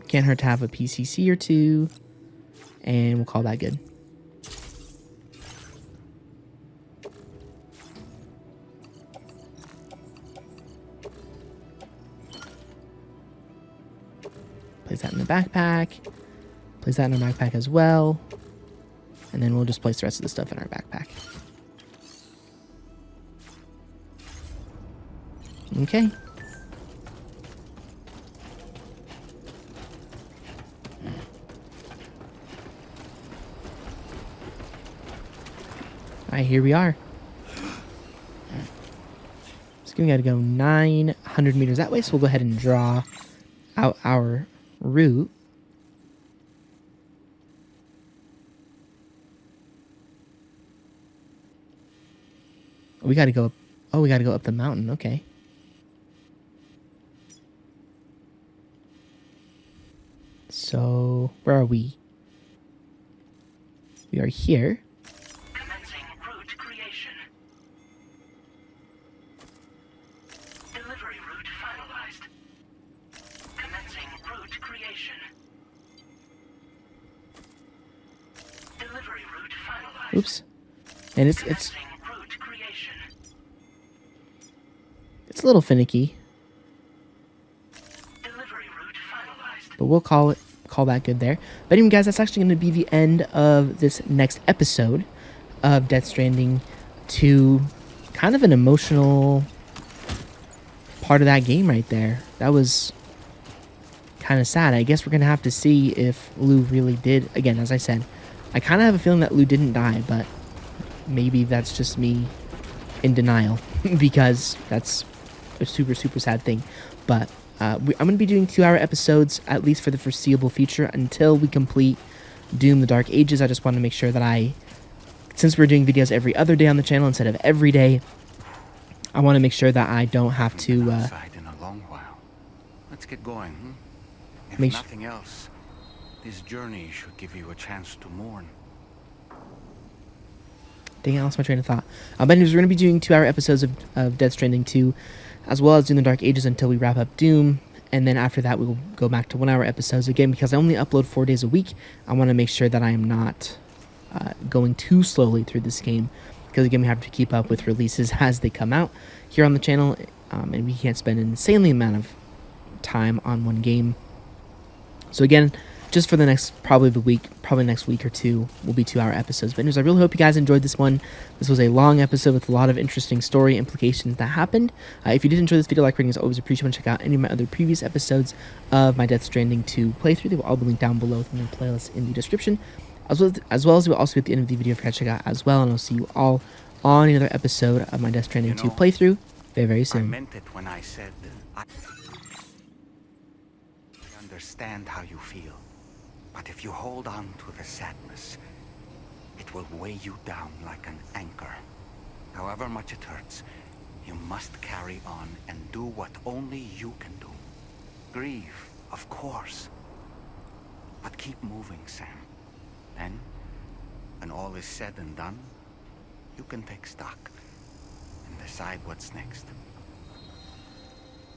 Can't hurt to have a PCC or two, and we'll call that good. Place that in the backpack. Place that in our backpack as well. And then we'll just place the rest of the stuff in our backpack. Okay. Alright, here we are. So we gotta go 900 meters that way, so we'll go ahead and draw out our route. We gotta go up. Oh, we gotta go up the mountain. Okay. So, where are we? We are here. Commencing route creation. Delivery route finalized. Commencing route creation. Delivery route finalized. Oops. And it's route creation. it's a little finicky, Delivery route finalized. but we'll call that good there. But anyway, guys, that's actually going to be the end of this next episode of Death Stranding 2. Kind of an emotional part of that game right there. That was kind of sad. I guess we're going to have to see if Lou really did. Again, as I said, I kind of have a feeling that Lou didn't die, but maybe that's just me in denial because that's a super, super sad thing. But I'm going to be doing 2-hour episodes, at least for the foreseeable future, until we complete Doom the Dark Ages. I just want to make sure that since we're doing videos every other day on the channel instead of every day, I want to make sure that I don't have to... outside in a long while. Let's get going, If nothing else, this journey should give you a chance to mourn. Dang, I lost my train of thought. But anyways, we're going to be doing 2-hour episodes of Death Stranding 2, as well as Doom the Dark Ages until we wrap up Doom. And then after that, we will go back to 1-hour episodes. Again, because I only upload 4 days a week, I want to make sure that I am not going too slowly through this game. Because again, we have to keep up with releases as they come out here on the channel. And we can't spend an insanely amount of time on one game. So again, just for the next, probably next week or two, will be 2-hour episodes. But anyways, I really hope you guys enjoyed this one. This was a long episode with a lot of interesting story implications that happened. If you did enjoy this video, like rating is always appreciated. Check out any of my other previous episodes of my Death Stranding 2 playthrough. They will all be linked down below within the playlist in the description. As well as we'll also be at the end of the video for you to check out as well. And I'll see you all on another episode of my Death Stranding 2 playthrough very, very soon. I meant it when I said I understand how you feel. But if you hold on to the sadness, it will weigh you down like an anchor. However much it hurts, you must carry on and do what only you can do. Grieve, of course. But keep moving, Sam. Then, when all is said and done, you can take stock and decide what's next.